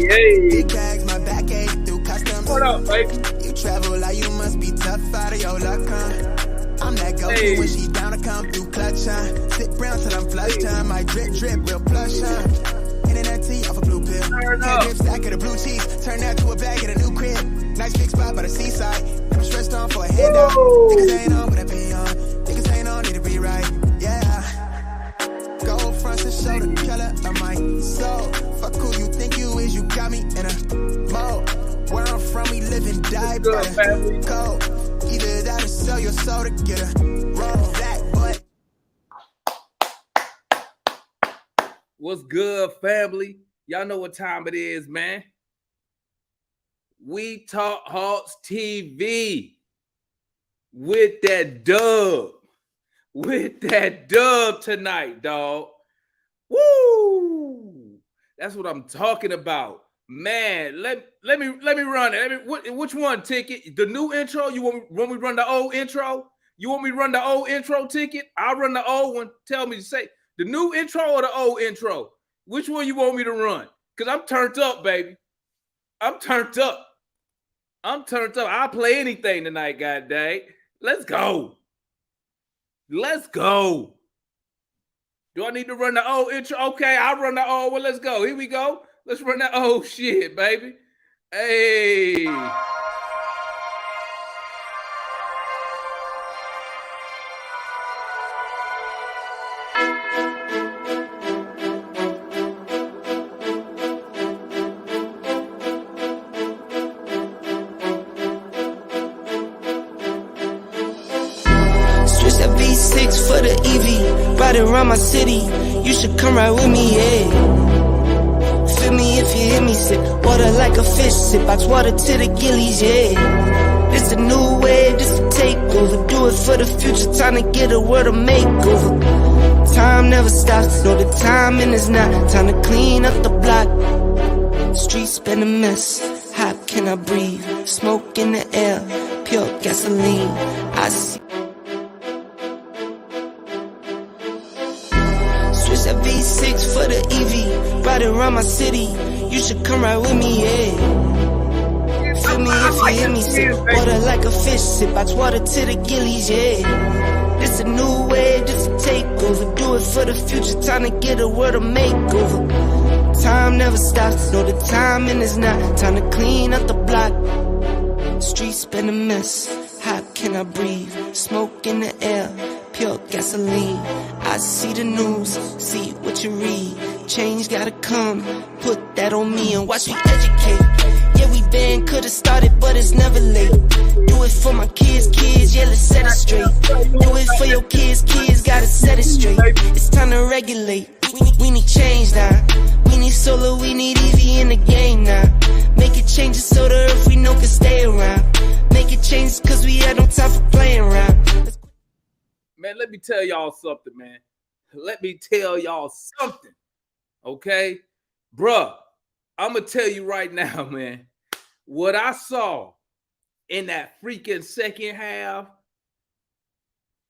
hey. Big bags, my back ache through customs. What up, baby? You travel like you must be tough out of your luck, huh? I'm that go-to when she down to come through clutch, huh? Sit brown till I'm flush time. My drip, real plush, huh? Internet tea off a blue pill. Can't drip stack of the blue cheese. Turn that to a bag at a new crib. Nice big spot by the seaside. Never stressed on for a handout. Niggas ain't on, but I pay on. Niggas ain't on, need to rewrite. Yeah. Gold fronts and shoulder color of my soul. Fuck who you think you is, you got me in a mode. Where I'm from, we live and die by the code. Either that or sell your soul to get a roll. Black butt. What's good, family? Y'all know what time it is, man. We Talk Hawks TV with that dub. With that dub tonight, dog. Woo! That's what I'm talking about. Man, let me run it. Which one, Ticket? The new intro? You want me run the old intro? You want me to run the old intro, Ticket? I'll run the old one. Tell me to say the new intro or the old intro. Which one you want me to run? Because I'm turned up, baby. I'm turned up. I'll play anything tonight, god dang. Let's go. Let's go. Do I need to run the old intro? Okay, I'll run the old one. Let's go. Here we go. Let's run that old shit, baby. Hey. Switch that V6 for the EV. Ride it around my city. You should come ride with me, yeah. Feel me if you hear me sip. Water like a fish sip. Box water to the gillies, yeah. This a new wave, this a takeover. Do it for the future, time to get a world of makeover. Time never stops, no the timing is not. Time to clean up the block. Streets been a mess. How can I breathe? Smoke in the air, pure gasoline. I see. Switch that V6 for the EV. Ride it around my city. You should come ride with me, yeah. Feel me if you hear me sip. Water like a fish sip. Box water to the gillies, yeah. This a new wave, this a takeover. Do it for the future, time to get a world of makeover. Time never stops, no the timing is not. Time to clean up the block. Streets been a mess. How can I breathe? Smoke in the air, pure gasoline. I see the news, see what you read. Change gotta come, put that on me and watch me educate. Yeah, we been could've started, but it's never late. Do it for my kids, yeah, let's set it straight. Do it for your kids, gotta set it straight. It's time to regulate. We need change now. We need solar, we need EV in the game now. Make it changes so the earth we know can stay around. Make it change cause we had no time for playing around. Man, let me tell y'all something, man. Let me tell y'all something, okay? Bruh, I'm going to tell you right now, man. What I saw in that freaking second half,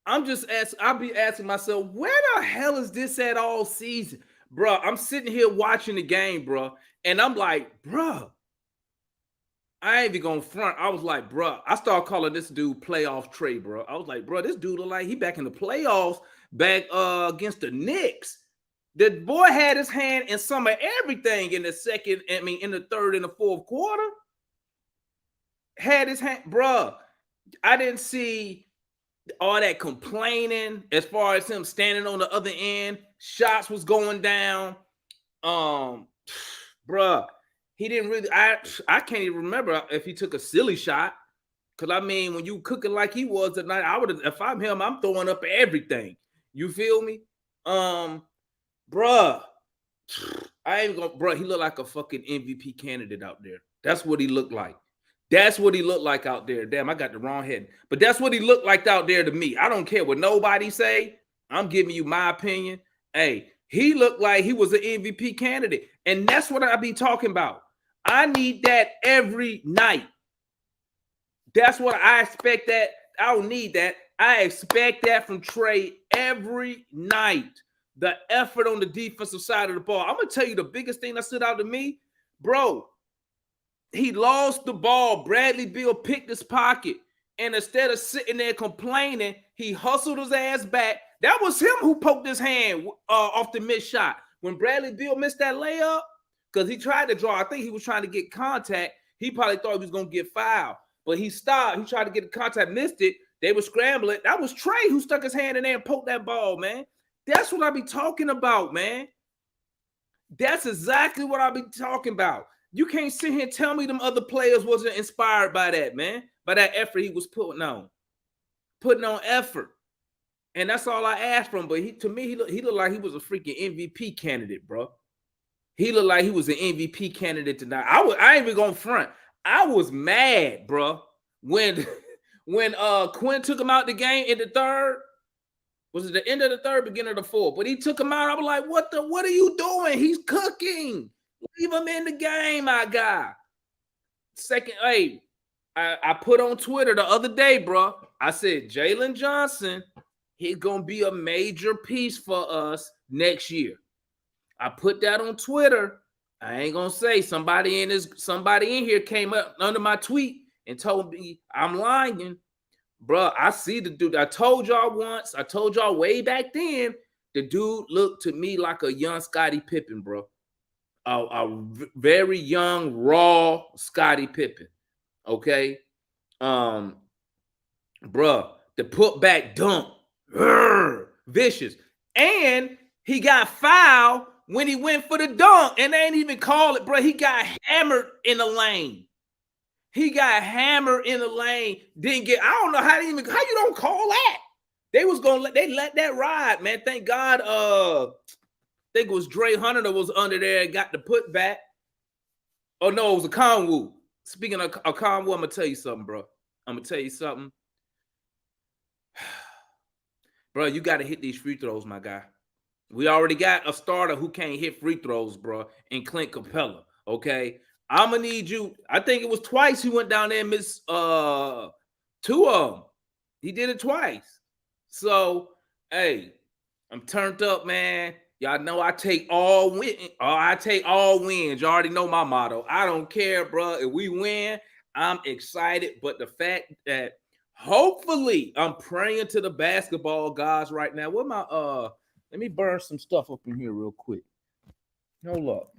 I'll be asking myself, where the hell is this at all season? Bruh, I'm sitting here watching the game, bruh, and I'm like, bruh, I ain't even gonna front. I was like, bruh, I started calling this dude playoff Trey, bro. I was like, bruh, this dude look like he back in the playoffs back against the Knicks. The boy had his hand in some of everything in the in the third and the fourth quarter. Had his hand, bruh. I didn't see all that complaining as far as him standing on the other end. Shots was going down. Bruh. He didn't really, I can't even remember if he took a silly shot. Because, I mean, when you cooking like he was tonight, I would have, if I'm him, I'm throwing up everything. You feel me? Bruh. I ain't gonna, bruh, he looked like a fucking MVP candidate out there. That's what he looked like. That's what he looked like out there. Damn, I got the wrong head. But that's what he looked like out there to me. I don't care what nobody say. I'm giving you my opinion. Hey, he looked like he was an MVP candidate. And that's what I be talking about. I need that every night. That's what I expect that. I don't need that. I expect that from Trey every night. The effort on the defensive side of the ball. I'm going to tell you the biggest thing that stood out to me. Bro, he lost the ball. Bradley Beal picked his pocket. And instead of sitting there complaining, he hustled his ass back. That was him who poked his hand off the missed shot. When Bradley Beal missed that layup, because he tried to draw, I think he was trying to get contact. He probably thought he was going to get fouled. But he stopped. He tried to get the contact, missed it. They were scrambling. That was Trey who stuck his hand in there and poked that ball, man. That's what I be talking about, man. That's exactly what I be talking about. You can't sit here and tell me them other players wasn't inspired by that, man. By that effort he was putting on effort. And that's all I asked from him. But to me, he looked like he was a freaking MVP candidate, bro. He looked like he was an MVP candidate tonight. I ain't even gonna front. I was mad, bro, when Quinn took him out the game in the third. Was it the end of the third, beginning of the fourth? But he took him out. I was like, what are you doing? He's cooking. Leave him in the game, my guy. Second, hey, I put on Twitter the other day, bro. I said, Jalen Johnson, he's going to be a major piece for us next year. I put that on Twitter. I ain't going to say somebody in here came up under my tweet and told me I'm lying. Bro, I see the dude. I told y'all once. I told y'all way back then, the dude looked to me like a young Scottie Pippen, bro. A very young, raw Scottie Pippen. Okay? Bro, the putback dunk. Vicious. And he got fouled when he went for the dunk, and they ain't even call it, bro. He got hammered in the lane. Didn't get, I don't know how you don't call that. They let that ride, man. Thank God. I think it was Dre Hunter that was under there and got the putback. Oh no, it was a Conwoo. Speaking of Conwoo, I'm gonna tell you something, bro. Bro, you got to hit these free throws, my guy. We already got a starter who can't hit free throws, bro, in Clint Capella, okay? I'm going to need you. I think it was twice he went down there and missed 2 of them. He did it twice. So, hey, I'm turned up, man. Y'all know I take all wins. You already know my motto. I don't care, bro. If we win, I'm excited. But the fact that hopefully I'm praying to the basketball gods right now. What my let me burn some stuff up in here real quick. Hold up.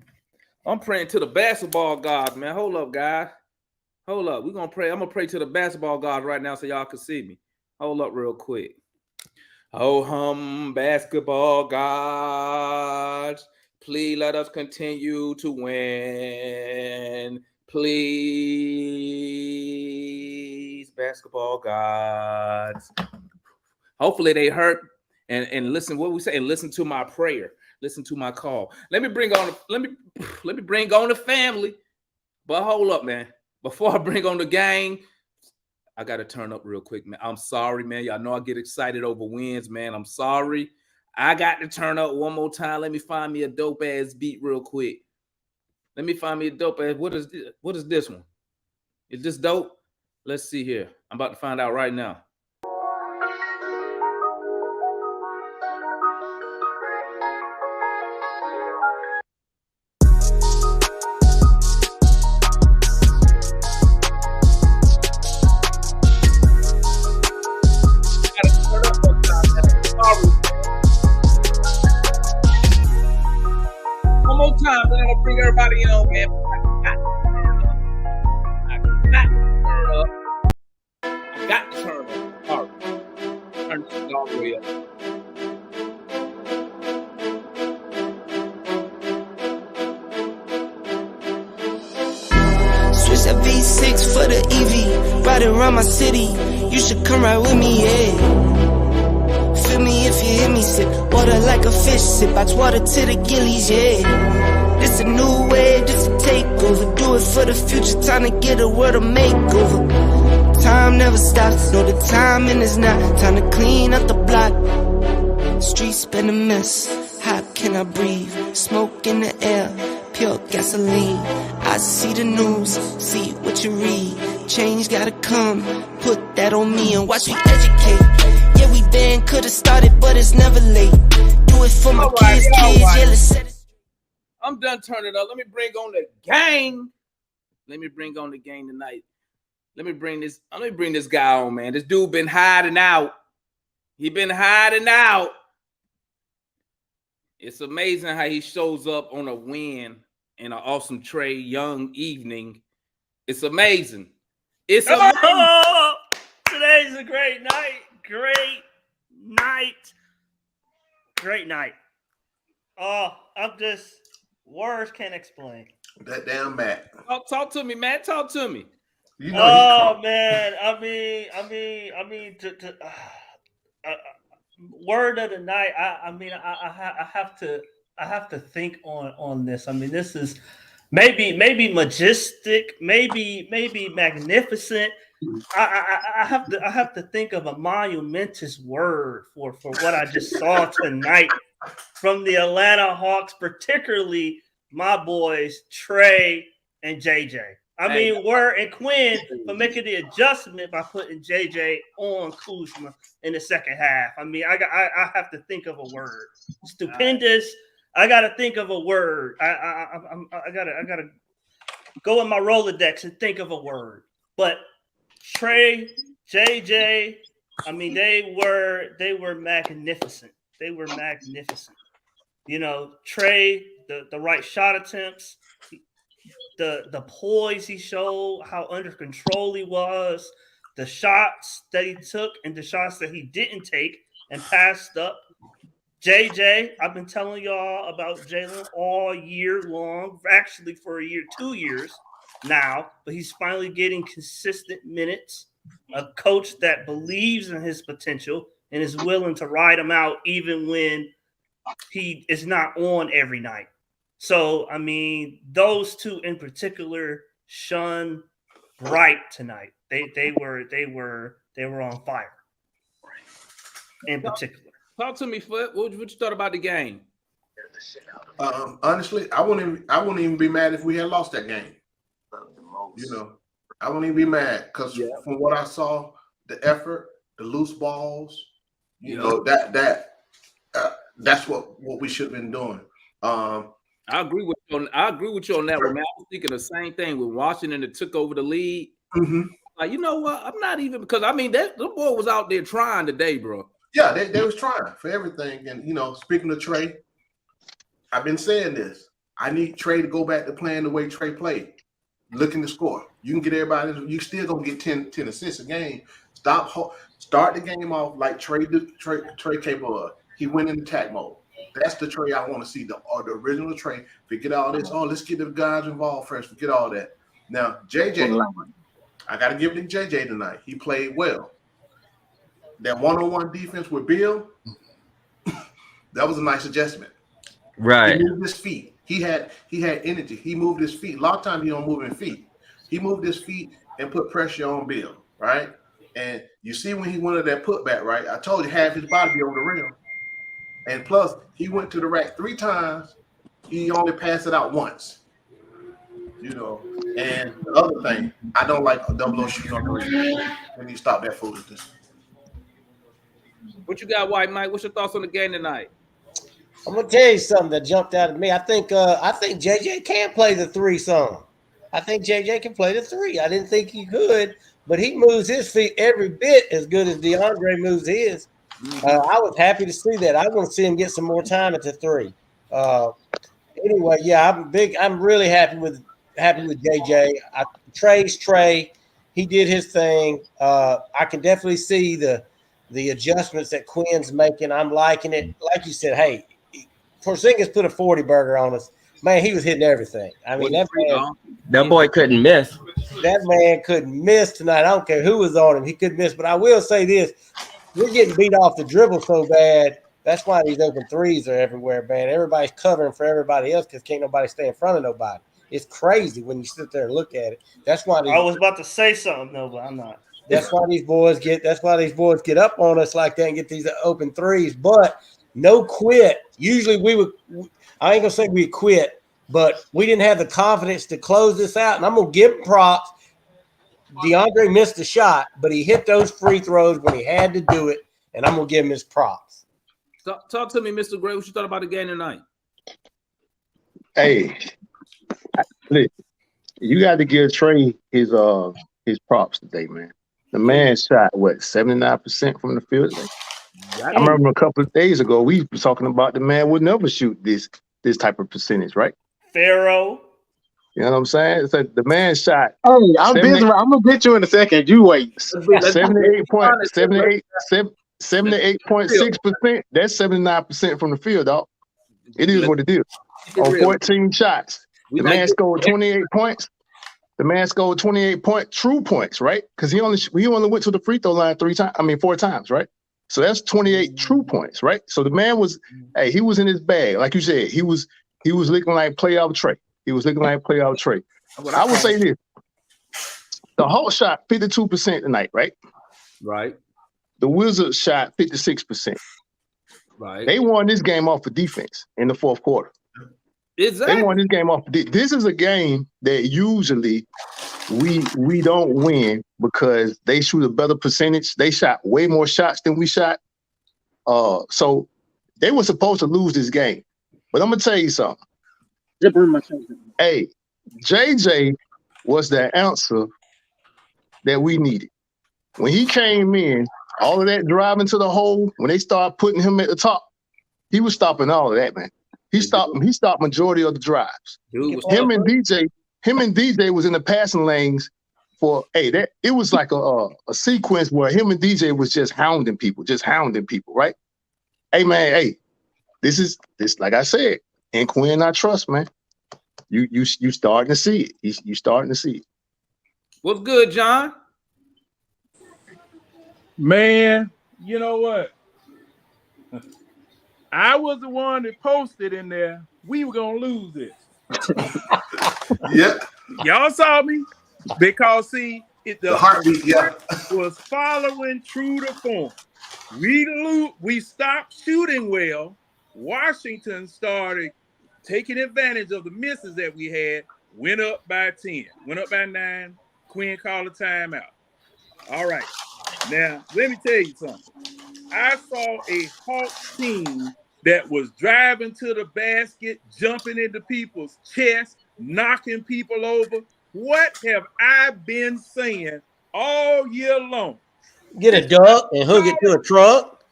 I'm praying to the basketball gods, man. Hold up, guys. Hold up. We're gonna pray. I'm gonna pray to the basketball gods right now so y'all can see me. Hold up real quick. Oh, basketball gods, please let us continue to win. Please, basketball gods. Hopefully they heard and listen what we say and listen to my prayer. Listen to my call. Let me bring on the family. But hold up, man. Before I bring on the gang, I got to turn up real quick, man. I'm sorry, man. Y'all know I get excited over wins, man. I'm sorry. I got to turn up one more time. Let me find me a dope-ass beat real quick. Let me find me a dope-ass. What is this one? Is this dope? Let's see here. I'm about to find out right now. Bring everybody on, man. I got to turn up. All right. Turn this all the way up. Switch that V6 for the EV. Ride around my city. You should come ride with me, yeah. Feel me if you hear me sip. Water like a fish sip. I water to the gillies, yeah. This a new wave, this a takeover. Do it for the future, time to get a world of makeover. Time never stops, no the timing is not. Time to clean up the block. Streets been a mess, how can I breathe? Smoke in the air, pure gasoline. I see the news, see what you read. Change gotta come, put that on me and watch me educate. Yeah, we been could've started, but it's never late. Do it for my kids, yeah, let's set it. I'm done turning up. Let me bring on the gang. Let me bring on the gang tonight. Let me bring this guy on, man. This dude been hiding out. He been hiding out. It's amazing how he shows up on a win in an awesome Trey Young evening. It's amazing. It's amazing. Oh, today's a great night. Great night. Oh, I'm just words can't explain. That damn Matt. Talk to me, man. Talk to me. You know man. I mean, word of the night. I have to think on this. I mean, this is maybe majestic, maybe magnificent. I have to think of a monumentous word for what I just saw tonight from the Atlanta Hawks, particularly my boys Trey and JJ. I mean, Word and Quinn for making the adjustment by putting JJ on Kuzma in the second half. I mean, I have to think of a word. Stupendous. I got to think of a word. I gotta go in my Rolodex and think of a word. But Trey, JJ, I mean, they were magnificent. They were magnificent. You know, Trey, the right shot attempts, the poise he showed, how under control he was, the shots that he took and the shots that he didn't take and passed up. JJ, I've been telling y'all about Jalen all year long, actually for a year, 2 years now, but he's finally getting consistent minutes. A coach that believes in his potential and is willing to ride him out even when he is not on every night. So, I mean, those two in particular shone bright tonight. They were on fire in particular. Talk to me, Foot. What you thought about the game? Honestly, I wouldn't even be mad if we had lost that game. You know, I wouldn't even be mad because from what I saw, the effort, the loose balls, you know, that's what we should have been doing. I agree with you on that one, man. I was thinking the same thing with Washington that took over the league. Mm-hmm. Like, you know what? I'm not even because I mean the boy was out there trying today, bro. Yeah, they was trying for everything. And you know, speaking of Trey, I've been saying this. I need Trey to go back to playing the way Trey played. Looking to score. You can get everybody. You still gonna get 10 assists a game. Start the game off like Trey capable of. He went in attack mode. That's the Trey I want to see. The original Trey. Forget all this. Oh, let's get the guys involved first. Forget all that. Now, JJ, I got to give it to JJ tonight. He played well. That one-on-one defense with Bill, that was a nice adjustment. Right. He moved his feet. He had energy. He moved his feet. A lot of times he don't move his feet. He moved his feet and put pressure on Bill, right? And you see when he went to that putback, right? I told you half his body be over the rim. And plus, he went to the rack 3 times. He only passed it out once. You know, and the other thing, I don't like a double O shooting on the rim. When you stop that foolishness. What you got, White Mike? What's your thoughts on the game tonight? I'm gonna tell you something that jumped out at me. I think JJ can play the 3 song. I think JJ can play the 3. I didn't think he could, but he moves his feet every bit as good as DeAndre moves his. I was happy to see that. I want to see him get some more time at the 3. Anyway, yeah, I'm really happy with JJ. Trey's Trey. He did his thing. I can definitely see the adjustments that Quinn's making. I'm liking it. Like you said, hey, Porzingis put a 40 burger on us. Man, he was hitting everything. I mean, that boy couldn't miss. That man couldn't miss tonight. I don't care who was on him. He couldn't miss. But I will say this. We're getting beat off the dribble so bad. That's why these open threes are everywhere, man. Everybody's covering for everybody else because can't nobody stay in front of nobody. It's crazy when you sit there and look at it. That's why I was about to say something, though, but I'm not. That's why these boys get up on us like that and get these open threes. But no quit. Usually I ain't gonna say we quit, but we didn't have the confidence to close this out. And I'm gonna give him props. DeAndre missed a shot, but he hit those free throws when he had to do it, and I'm gonna give him his props. Talk to me, Mr. Gray. What you thought about the game tonight? Hey, listen, you got to give Trey his props today, man. The man shot 79% from the field today. I remember a couple of days ago we were talking about the man would never shoot this type of percentage, right? Pharaoh. You know what I'm saying? So the man shot. Hey, I'm busy. I'm gonna get you in a second. You wait. 78.6%. That's 79% from the field, dog. It is what it is. On 14 shots, the man scored 28 points. The man scored 28 true points, right? Because he only went to the free throw line 4 times, right? So that's 28 true points, right? So the man was, he was in his bag, like you said. He was looking like playoff Trey. I would say this: the Hawks shot 52% tonight, right? Right. The Wizards shot 56%. Right. They won this game off of defense in the fourth quarter. Exactly. They won this game off. This is a game that usually we don't win because they shoot a better percentage. They shot way more shots than we shot. So they were supposed to lose this game. But I'm gonna tell you something. Hey, JJ was the answer that we needed. When he came in, all of that driving to the hole, when they started putting him at the top, he was stopping all of that, man. He stopped majority of the drives. Him and DJ was in the passing lanes for it was like a sequence where him and DJ was just hounding people, right? Hey man, this like I said, in Quinn I trust, man. You starting to see it. You starting to see it. What's good, John? Man, you know what? I was the one that posted in there. We were gonna lose this. Yep. Y'all saw me because the heartbeat was following true to form. We stopped shooting well. Washington started taking advantage of the misses that we had. Went up by 10. Went up by 9. Quinn called a timeout. All right. Now, let me tell you something. I saw a Hawks team that was driving to the basket, jumping into people's chests, knocking people over. What have I been saying all year long? Get a duck and hook it to a truck.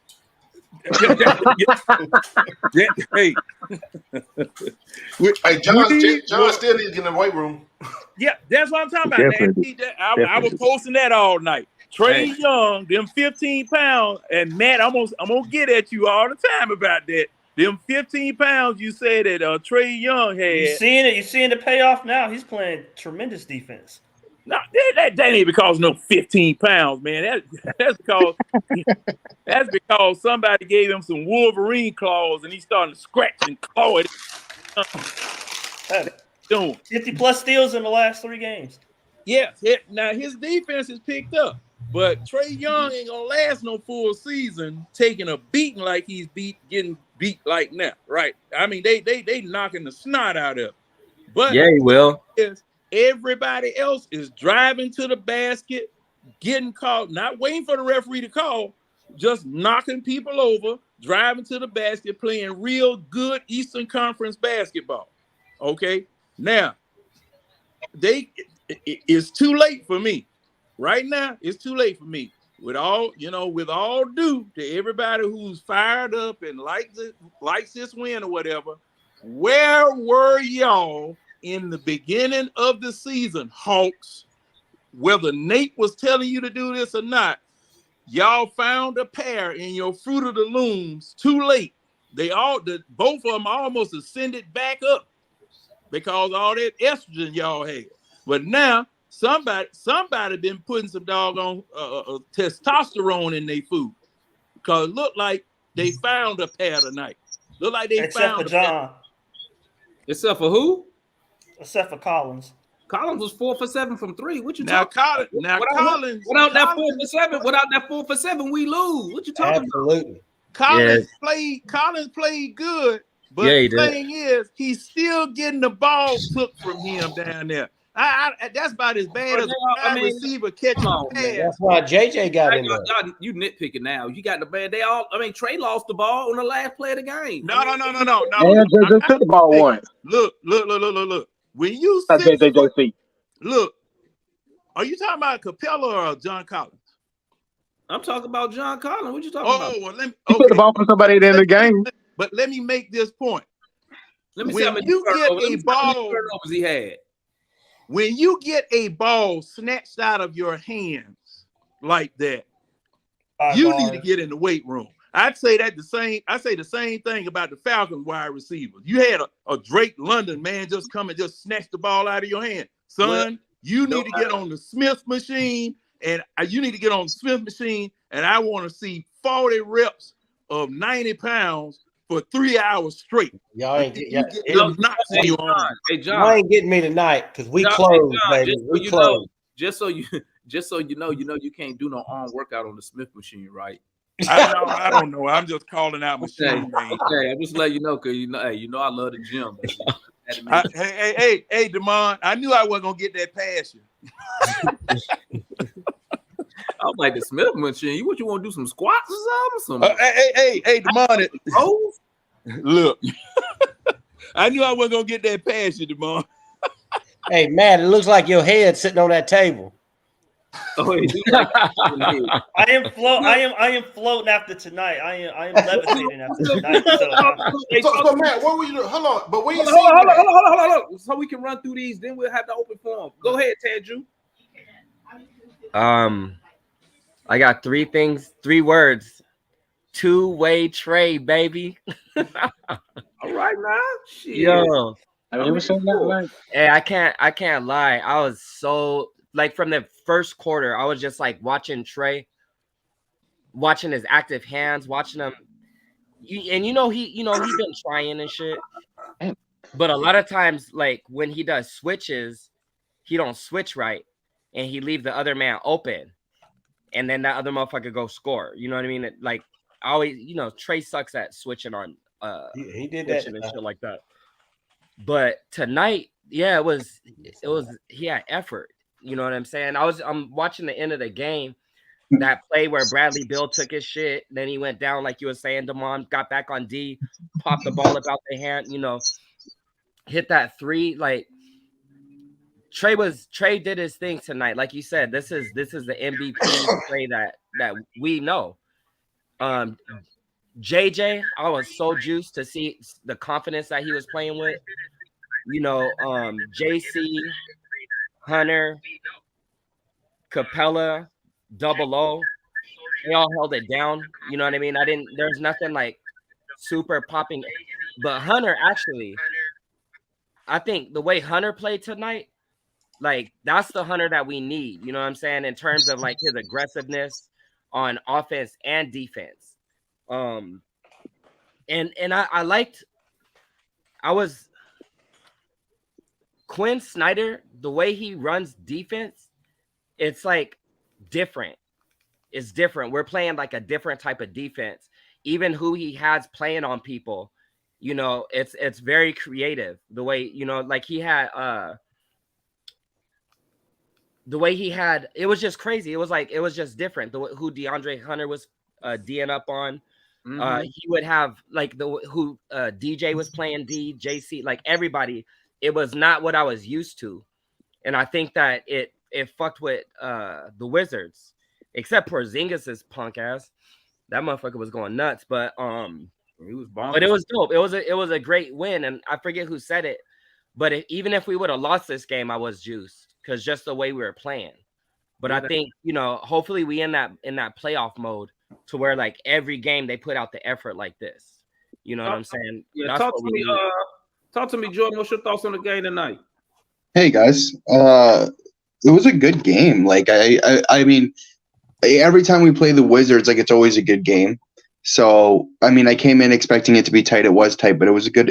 Hey, John still needs to get in the weight room. Yeah, that's what I'm talking about. I was posting that all night. Trey Young, them 15 pounds, and Matt, I'm gonna get at you all the time about that. Them 15 pounds you said that Trey Young had. You seeing it? You seeing the payoff now? He's playing tremendous defense. No, that ain't because no 15 pounds, man. That's because somebody gave him some Wolverine claws and he's starting to scratch and claw it. 50 plus steals in the last 3 games. Yes. Now his defense is picked up, but Trey Young ain't gonna last no full season taking a beating like he's getting beat like now, right? I mean, they knocking the snot out of him. But yeah, he will. Everybody else is driving to the basket, getting called, not waiting for the referee to call, just knocking people over, driving to the basket, playing real good Eastern Conference basketball. Okay, now it's too late for me. Right now, it's too late for me. With all due to everybody who's fired up and likes this win or whatever, where were y'all in the beginning of the season, Hawks? Whether Nate was telling you to do this or not, y'all found a pair in your Fruit of the Looms too late. Both of them almost ascended back up because all that estrogen y'all had. But now somebody been putting some doggone testosterone in their food because it looked like they found a pair tonight. Look like they found a pair. Except for who? Except for Collins. Collins was 4 for 7 from 3. What you talking about? Without that 4 for 7, we lose. What you talking about? Collins played good, but the thing is, he's still getting the ball took from him down there. That's about as bad as a receiver catching a pass. That's why JJ got in there. You nitpicking now. You got the bad. Trey lost the ball on the last play of the game. No. And JJ took the ball once. Look. When you look, are you talking about Capella or John Collins? I'm talking about John Collins. What you talking about? Well, He took the ball from somebody at the end of the game. But let me make this point. Let me see how many turnovers he had. When you get a ball snatched out of your hands like that, you need to get in the weight room. I say the same thing about the Falcons wide receivers. You had a Drake London man just come and just snatch the ball out of your hand. Son, you need to get on the Smith machine, and I want to see 40 reps of 90 pounds for 3 hours straight. Y'all ain't Hey, John, y'all ain't getting me tonight because we closed, baby. We closed. Just so you know, you can't do no arm workout on the Smith machine, right? I don't know. I'm just calling out machine. Okay, I'm just letting you know, because I love the gym. Hey, Damon, I knew I wasn't gonna get that passion. I'm like the Smith machine. What you want to do? Some squats or something? Hey, Damon. Look, I knew I wasn't gonna get that passion, Damon. Hey, man, it looks like your head sitting on that table. I am floating after tonight. I am levitating after tonight. So Matt, what were you doing? Hold on, but when you hold on, so we can run through these, then we'll have the open forum. Go ahead, Tandrew. I got 3 words. Two-way Trey, baby. All right, now. Shit. Yo. Hey, I can't lie. I was so from the first quarter, I was just watching Trey, watching his active hands, watching him. He's been trying and shit. But a lot of times, when he does switches, he don't switch right, and he leave the other man open, and then that other motherfucker go score. You know what I mean? I always, Trey sucks at switching on. He did that and shit like that. But tonight, yeah, it was he had effort. You know what I'm saying? I'm watching the end of the game, that play where Bradley Beal took his shit, then he went down like you were saying, Damon, got back on D, popped the ball up out the hand, hit that 3. Trey did his thing tonight. Like you said, this is the MVP Trey that we know. JJ, I was so juiced to see the confidence that he was playing with. JC, Hunter, Capella, Double O, they all held it down. You know what I mean? There's nothing super popping. But Hunter, actually, I think the way Hunter played tonight, that's the Hunter that we need. You know what I'm saying? In terms of his aggressiveness on offense and defense. And I was Quinn Snyder, the way he runs defense, it's different. It's different. We're playing a different type of defense. Even who he has playing on people, it's very creative. The way, he had the way he had, it was just crazy. It was just different. Who DeAndre Hunter was D'ing up on. He would have who DJ was playing D, JC, everybody. It was not what I was used to, and I think that it fucked with the Wizards, except for Zingas's punk ass. That motherfucker was going nuts, but he was bonkers. But it was dope. It was a great win, and I forget who said it, but even if we would have lost this game, I was juiced because just the way we were playing. But I think hopefully we in that playoff mode to where every game they put out the effort like this. You know what I'm saying? Yeah, talk to me, Jordan. What's your thoughts on the game tonight? Hey guys, it was a good game. I mean, every time we play the Wizards, it's always a good game. So I mean, I came in expecting it to be tight. It was tight, but it was a good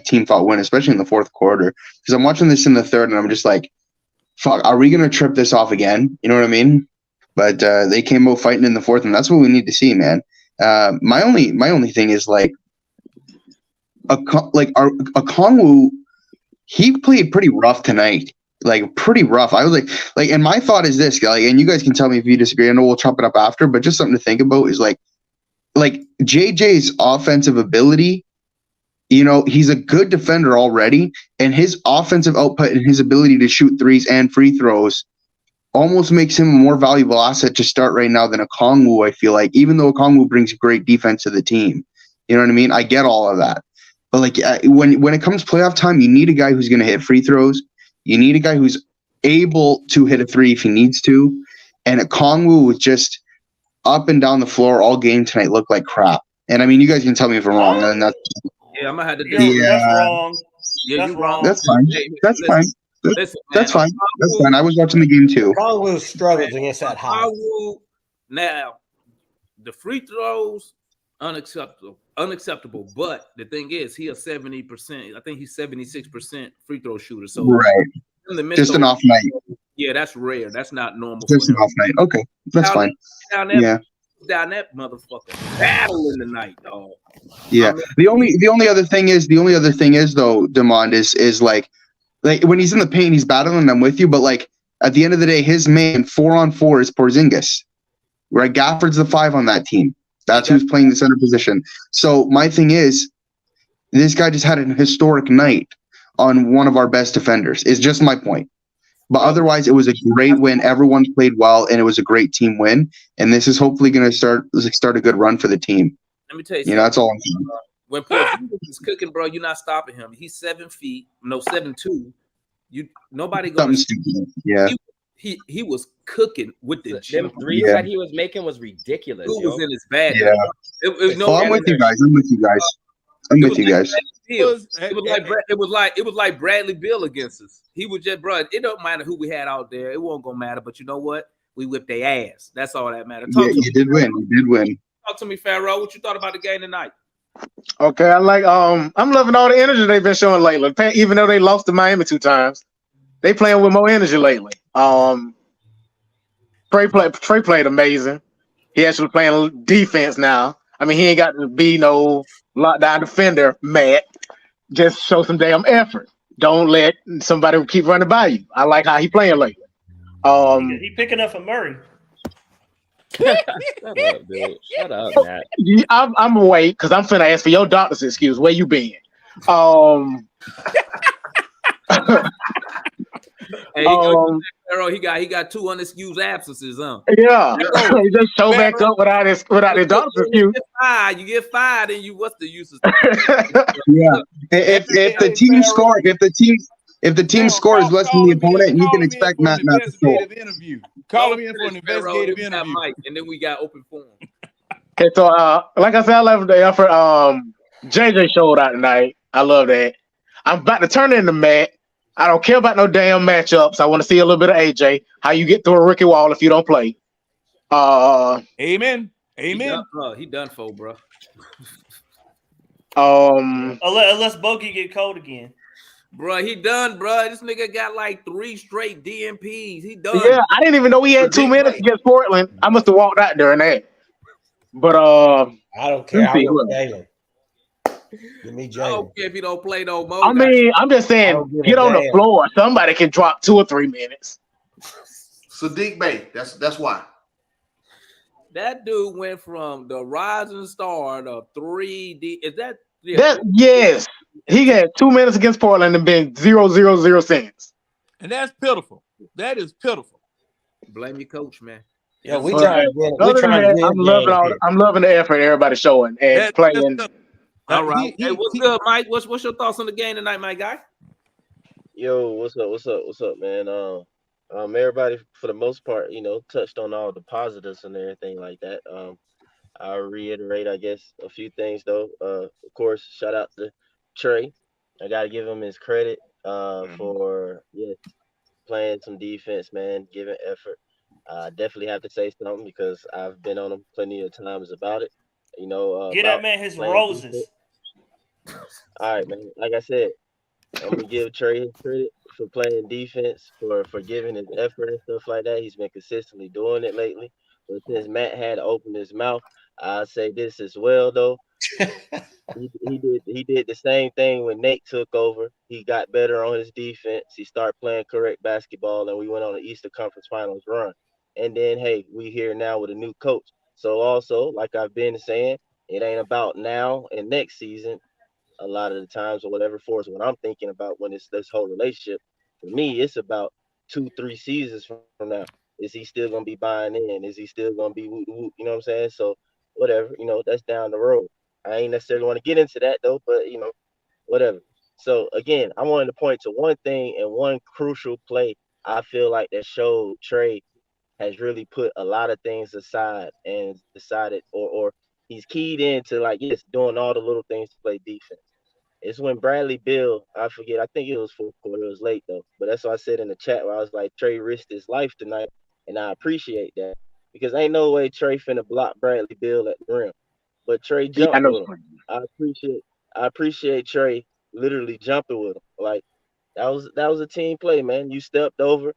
team fought win, especially in the fourth quarter. Because I'm watching this in the third, and I'm just like, fuck, are we gonna trip this off again? You know what I mean? But they came out fighting in the fourth, and that's what we need to see, man. My only thing is Okongwu, he played pretty rough tonight. like pretty rough. I was like, and my thought is this, like, and you guys can tell me if you disagree. I know we'll chop it up after, but just something to think about is like JJ's offensive ability. You know, he's a good defender already, and his offensive output and his ability to shoot threes and free throws almost makes him a more valuable asset to start right now than Okongwu, I feel like, even though Okongwu brings great defense to the team. You know what I mean? I get all of that. But like when it comes playoff time, you need a guy who's going to hit free throws. You need a guy who's able to hit a three if he needs to. And Okongwu was just up and down the floor all game tonight looked like crap. And I mean, you guys can tell me if I'm wrong. And that's, yeah, I'm going to have to do That's wrong. Yeah, you're wrong. That's fine. That's fine. That's fine. That's fine. I was watching the game too. Okongwu struggles against that high. Now, the free throws, unacceptable. But the thing is, he a 70%. I think he's 76% free throw shooter. So right, just an off night. Yeah, that's rare. That's not normal. Just an off night. Okay, that's fine. Down that motherfucker battling tonight, dog. Yeah. The only other thing is though, Demond is like when he's in the paint, he's battling. I'm with you, but like at the end of the day, his man 4-on-4 is Porzingis. Right, Gafford's the 5 on that team. That's who's playing the center position. So my thing is, this guy just had an historic night on one of our best defenders. Is just my point. But otherwise, it was a great win. Everyone played well, and it was a great team win. And this is hopefully going to start a good run for the team. Let me tell you, something. That's all I'm saying. When Porzingis is cooking, bro, you're not stopping him. He's 7'2". Nobody going to. Yeah. He was cooking with the them threes that he was making was ridiculous. It was in his bag. Yeah. I'm with you guys. It was like Bradley Beal against us. He was just, bro. It don't matter who we had out there. It won't gonna matter. But you know what? We whipped their ass. That's all that matters. You did win. Talk to me, Pharaoh. What you thought about the game tonight? Okay, I'm loving all the energy they've been showing lately. Even though they lost to Miami 2 times, they playing with more energy lately. Trey played amazing. He actually playing defense now. I mean, he ain't got to be no lockdown defender, Matt. Just show some damn effort. Don't let somebody keep running by you. I like how he playing lately. He picking up for Murray. Shut up, dude. Shut up, Matt. I'm away because I'm finna ask for your doctor's excuse. Where you been? Hey, he got 2 unexcused absences, huh? Yeah, he just show back up without his doctor's excuse. You get fired, and what's the use of? Yeah, if the team scores less than the opponent, you can expect Matt not to score. Call him in for an investigative interview, and then we got open forum. Okay, so like I said, I love the effort. JJ showed out tonight. I love that. I'm about to turn into Matt. I don't care about no damn matchups. I want to see a little bit of AJ. How you get through a rookie wall if you don't play. Amen. He done for, bro. Unless Bogey get cold again. Bro, he done, bro. This nigga got like 3 straight DMPs. He done. Yeah, I didn't even know he had 2 minutes against Portland. I must have walked out during that. But I don't care. I want Jalen. Give me Jalen. I don't care if he don't play no more. I mean, I'm just saying, get on the floor. Somebody can drop 2 or 3 minutes. Sadiq Bey. That's why. That dude went from the rising star to 3D. Is that? Yeah. That yes. He had 2 minutes against Portland and been 0-0-0 since. And that's pitiful. That is pitiful. Blame your coach, man. Yeah, we trying to win. I'm loving the effort everybody's showing and playing. All right. Hey, what's good, Mike? What's your thoughts on the game tonight, my guy? Yo, what's up, man? Everybody for the most part, touched on all the positives and everything like that. I'll reiterate, I guess, a few things though. Of course, shout out to Trey. I gotta give him his credit for playing some defense, man, giving effort. I definitely have to say something because I've been on him plenty of times about it. Get that man his roses. Defense. All right, man. Like I said, I'm gonna give Trey his credit for playing defense, for giving his effort and stuff like that. He's been consistently doing it lately. But since Matt had opened his mouth, I'll say this as well though. He did the same thing when Nate took over. He got better on his defense. He started playing correct basketball, and we went on the Eastern Conference Finals run. And then, hey, we here now with a new coach. So also, like I've been saying, it ain't about now and next season. A lot of the times, or whatever for is what I'm thinking about when it's this whole relationship. For me, it's about 2, 3 seasons from now. Is he still gonna be buying in? Is he still gonna be woot woot? You know what I'm saying? So whatever, that's down the road. I ain't necessarily want to get into that though, but whatever. So again, I wanted to point to one thing and one crucial play I feel like that showed Trey has really put a lot of things aside and decided or he's keyed into like yes, doing all the little things to play defense. It's when Bradley Bill, I forget, I think it was fourth quarter, it was late though. But that's what I said in the chat where I was like, Trey risked his life tonight, and I appreciate that. Because ain't no way Trey finna block Bradley Bill at the rim. But Trey Yeah, I jumped know. with him. I appreciate Trey literally jumping with him. Like that was a team play, man. You stepped over.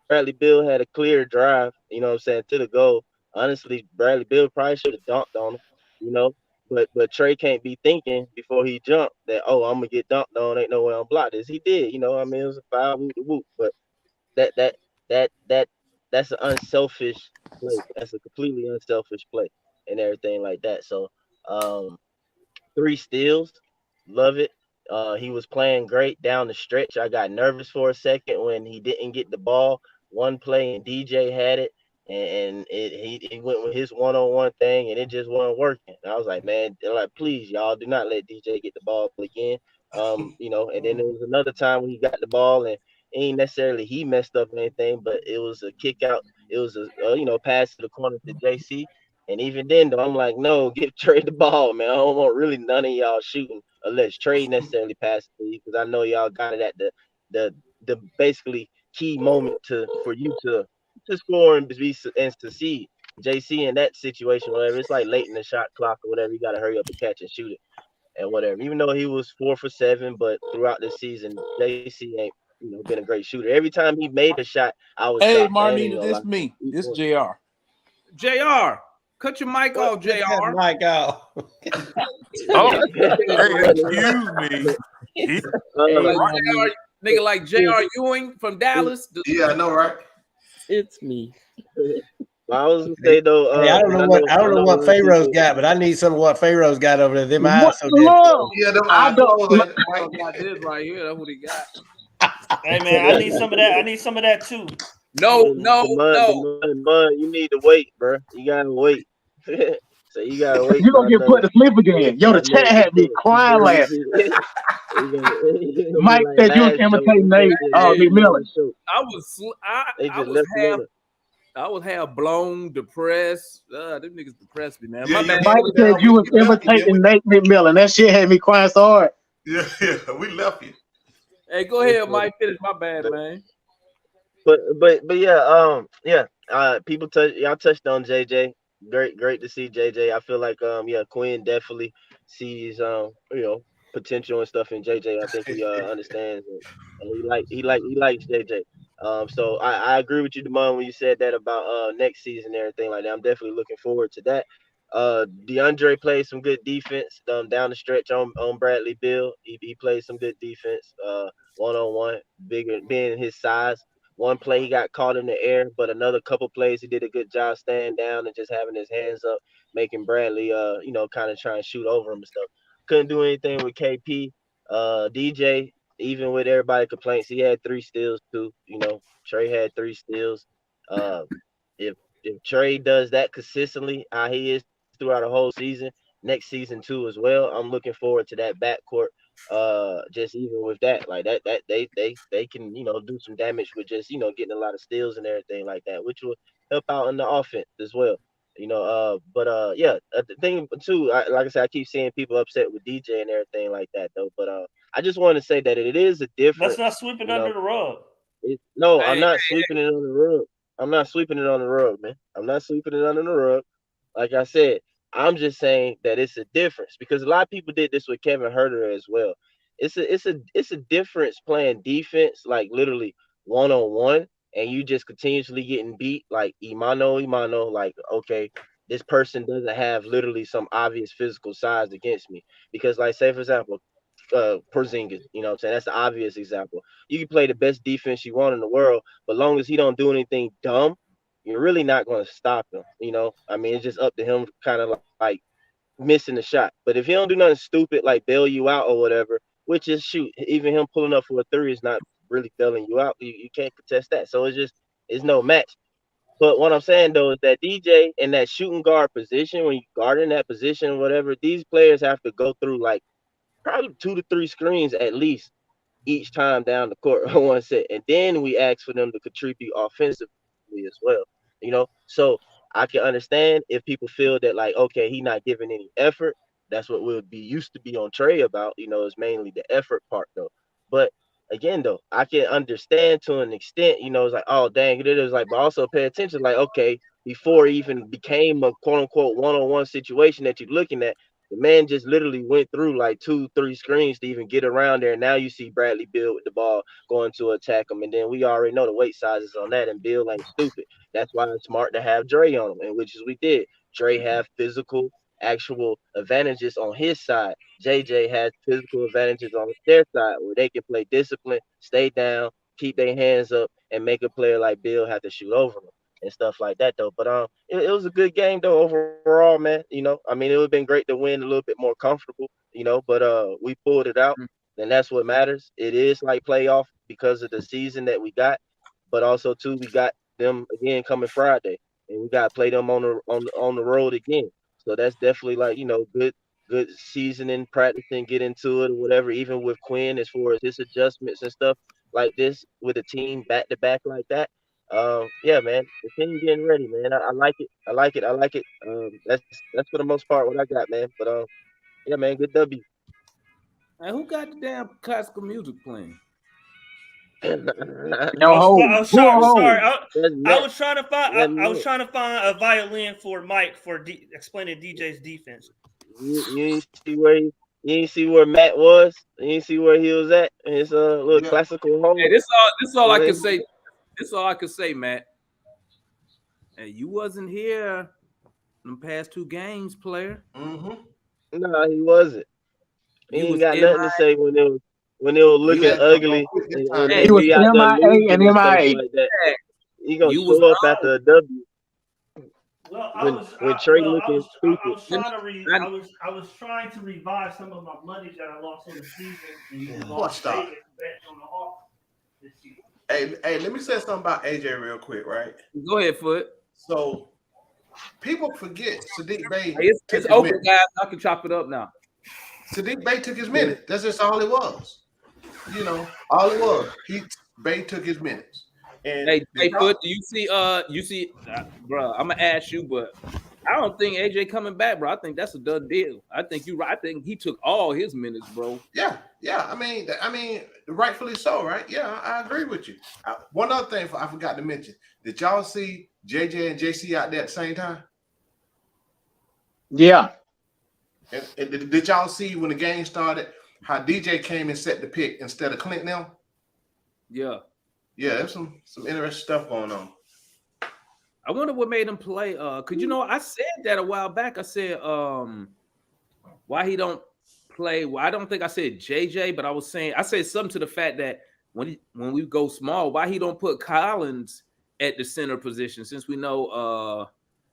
Bradley Bill had a clear drive, you know what I'm saying, to the goal. Honestly, Bradley Bill probably should have dunked on him, you know. But Trey can't be thinking before he jumped that, oh, I'm gonna get dunked on, ain't no way I'm blocked this. He did, I mean it was a foul whoop to whoop. But that that that that that's an unselfish play. That's a completely unselfish play and everything like that. So um 3 steals. Love it. He was playing great down the stretch. I got nervous for a second when he didn't get the ball. One play and DJ had it, and he went with his one-on-one thing, and it just wasn't working. And I was like, man, like please, y'all do not let DJ get the ball again. And then there was another time when he got the ball and ain't necessarily he messed up anything, but it was a kick out. It was a pass to the corner to JC, and even then, though, I'm like, no, give Trey the ball, man. I don't want really none of y'all shooting unless Trey necessarily passes to you, because I know y'all got it at the the basically key moment for you to score and succeed. JC in that situation, whatever, it's like late in the shot clock or whatever, you got to hurry up and catch and shoot it and whatever. Even though he was 4 for 7, but throughout the season, JC ain't been a great shooter. Every time he made a shot, I was Hey, shocked. I ain't even Marnita, gonna lie. this me. This JR. JR, cut your mic off, Get that JR. mic off. Oh, hey, excuse me. Hey, Uh, like JR, nigga like JR Ewing from Dallas. Yeah, I know, right? It's me. I was gonna say though, Hey, I don't know what Pharaoh's got, but I need some of what Pharaoh's got over there. Them eyes so different. Yeah, them I eyes don't. closed, ain't it, I Mike? got this right here. That's what he got. Hey man, I need some of that. I need some of that too. No. The mud, you need to wait, bro. You gotta wait. So you gotta wait. You gonna get put to sleep again. Yo, the chat had me crying laughing. Mike said you was imitating Nate McMillan. I was half blown, depressed. Them niggas depressed me, man. Yeah, My bad. Mike said you was imitating Nate McMillan. That shit had me crying so hard. Yeah, we left you. Hey, go ahead, Mike. Finish. My bad, man. But yeah, y'all touched on JJ. Great to see JJ. I feel like Quinn definitely sees potential and stuff in JJ. I think he understands it, and he likes JJ. So I agree with you, Demond, when you said that about next season and everything like that. I'm definitely looking forward to that. DeAndre played some good defense down the stretch on Bradley Bill. He played some good defense, 1-on-1, bigger being his size. One play he got caught in the air, but another couple plays he did a good job staying down and just having his hands up, making Bradley kind of try and shoot over him and stuff. Couldn't do anything with KP. DJ, even with everybody complaints, he had 3 steals too. Trey had 3 steals. If Trey does that consistently, how he is throughout the whole season, next season too as well, I'm looking forward to that backcourt. Just even with that, like that they can do some damage with just getting a lot of steals and everything like that, which will help out in the offense as well. The thing too, like I said, I keep seeing people upset with DJ and everything like that though. But I just want to say that it is a difference. Let's not sweep it under the rug. I'm not sweeping it on the rug. I'm not sweeping it on the rug, man. I'm not sweeping it under the rug. Like I said, I'm just saying that it's a difference because a lot of people did this with Kevin Huerter as well. It's a difference playing defense, like literally 1-on-1, and you just continuously getting beat like Imano. Like, okay, this person doesn't have literally some obvious physical size against me. Because, like, say for example, Porzingis, you know what I'm saying? That's the obvious example. You can play the best defense you want in the world, but long as he don't do anything dumb, you're really not going to stop him. You know, I mean, it's just up to him, kind of like missing the shot. But if he don't do nothing stupid like bail you out or whatever, which is shoot, even him pulling up for a three is not really bailing you out. You can't contest that. So it's no match. But what I'm saying though is that DJ in that shooting guard position, when you guard in that position, whatever, these players have to go through like probably 2 to 3 screens at least each time down the court on one set. And then we ask for them to contribute offensively as well. You know, so I can understand if people feel that like, okay, he's not giving any effort. That's what we'll be used to be on Trey about, you know, is mainly the effort part though. But again, though, I can understand to an extent, you know, it's like, oh dang, it is like, but also pay attention, like, okay, before it even became a quote unquote one-on-one situation that you're looking at, the man just literally went through like 2-3 screens to even get around there. And now you see Bradley Beal with the ball going to attack him. And then we already know the weight sizes on that, and Beal ain't stupid. That's why it's smart to have Dre on him, and which is we did. Dre have physical, actual advantages on his side. JJ has physical advantages on their side where they can play discipline, stay down, keep their hands up, and make a player like Beal have to shoot over them and stuff like that though. But it was a good game though overall, man. You know, I mean, it would have been great to win a little bit more comfortable, you know, but we pulled it out, and that's what matters. It is like playoff because of the season that we got, but also too we got them again coming Friday, and we got to play them on the road again. So that's definitely like, you know, good seasoning, practicing, get into it or whatever. Even with Quinn, as far as his adjustments and stuff like this with a team back to back like that. Yeah, man, the team getting ready, man. I like it. I like it. I like it. That's for the most part what I got, man. But yeah, man, good W. Hey, who got the damn classical music playing? I was trying to find a violin for Mike for explaining DJ's defense. You ain't see where Matt was. You ain't see where he was at. His little classical home. Hey, this all I can say. This all I can say, Matt. Hey, you wasn't here in the past 2 games, player. Mm-hmm. No, he wasn't. He ain't got nothing to say when it was looking ugly. He was MIA and MIA. Like that. He gonna show up after a W. Well, when Trey looking stupid. I was trying to revive some of my money that I lost in the season. Hey, let me say something about AJ real quick, right? Go ahead, Foot. So people forget Sadiq Bey. Hey, it's open, guys. I can chop it up now. Sadiq Bey took his minutes. That's just all it was. You know, all it was. Bey took his minutes. And hey, Foot, do you see, bro? I'm gonna ask you, but I don't think AJ coming back, bro. I think that's a done deal. I think you're right. I think he took all his minutes, bro. Yeah. I mean, rightfully so, right? Yeah, I agree with you. One other thing I forgot to mention: did y'all see JJ and JC out there at the same time? Yeah. And did y'all see when the game started how DJ came and set the pick instead of Clint now? Yeah. Yeah, there's some interesting stuff going on. I wonder what made him play. Cause you know, I said that a while back. I said, why he don't play. Well, I don't think I said JJ, but I said something to the fact that when we go small, why he don't put Collins at the center position, since we know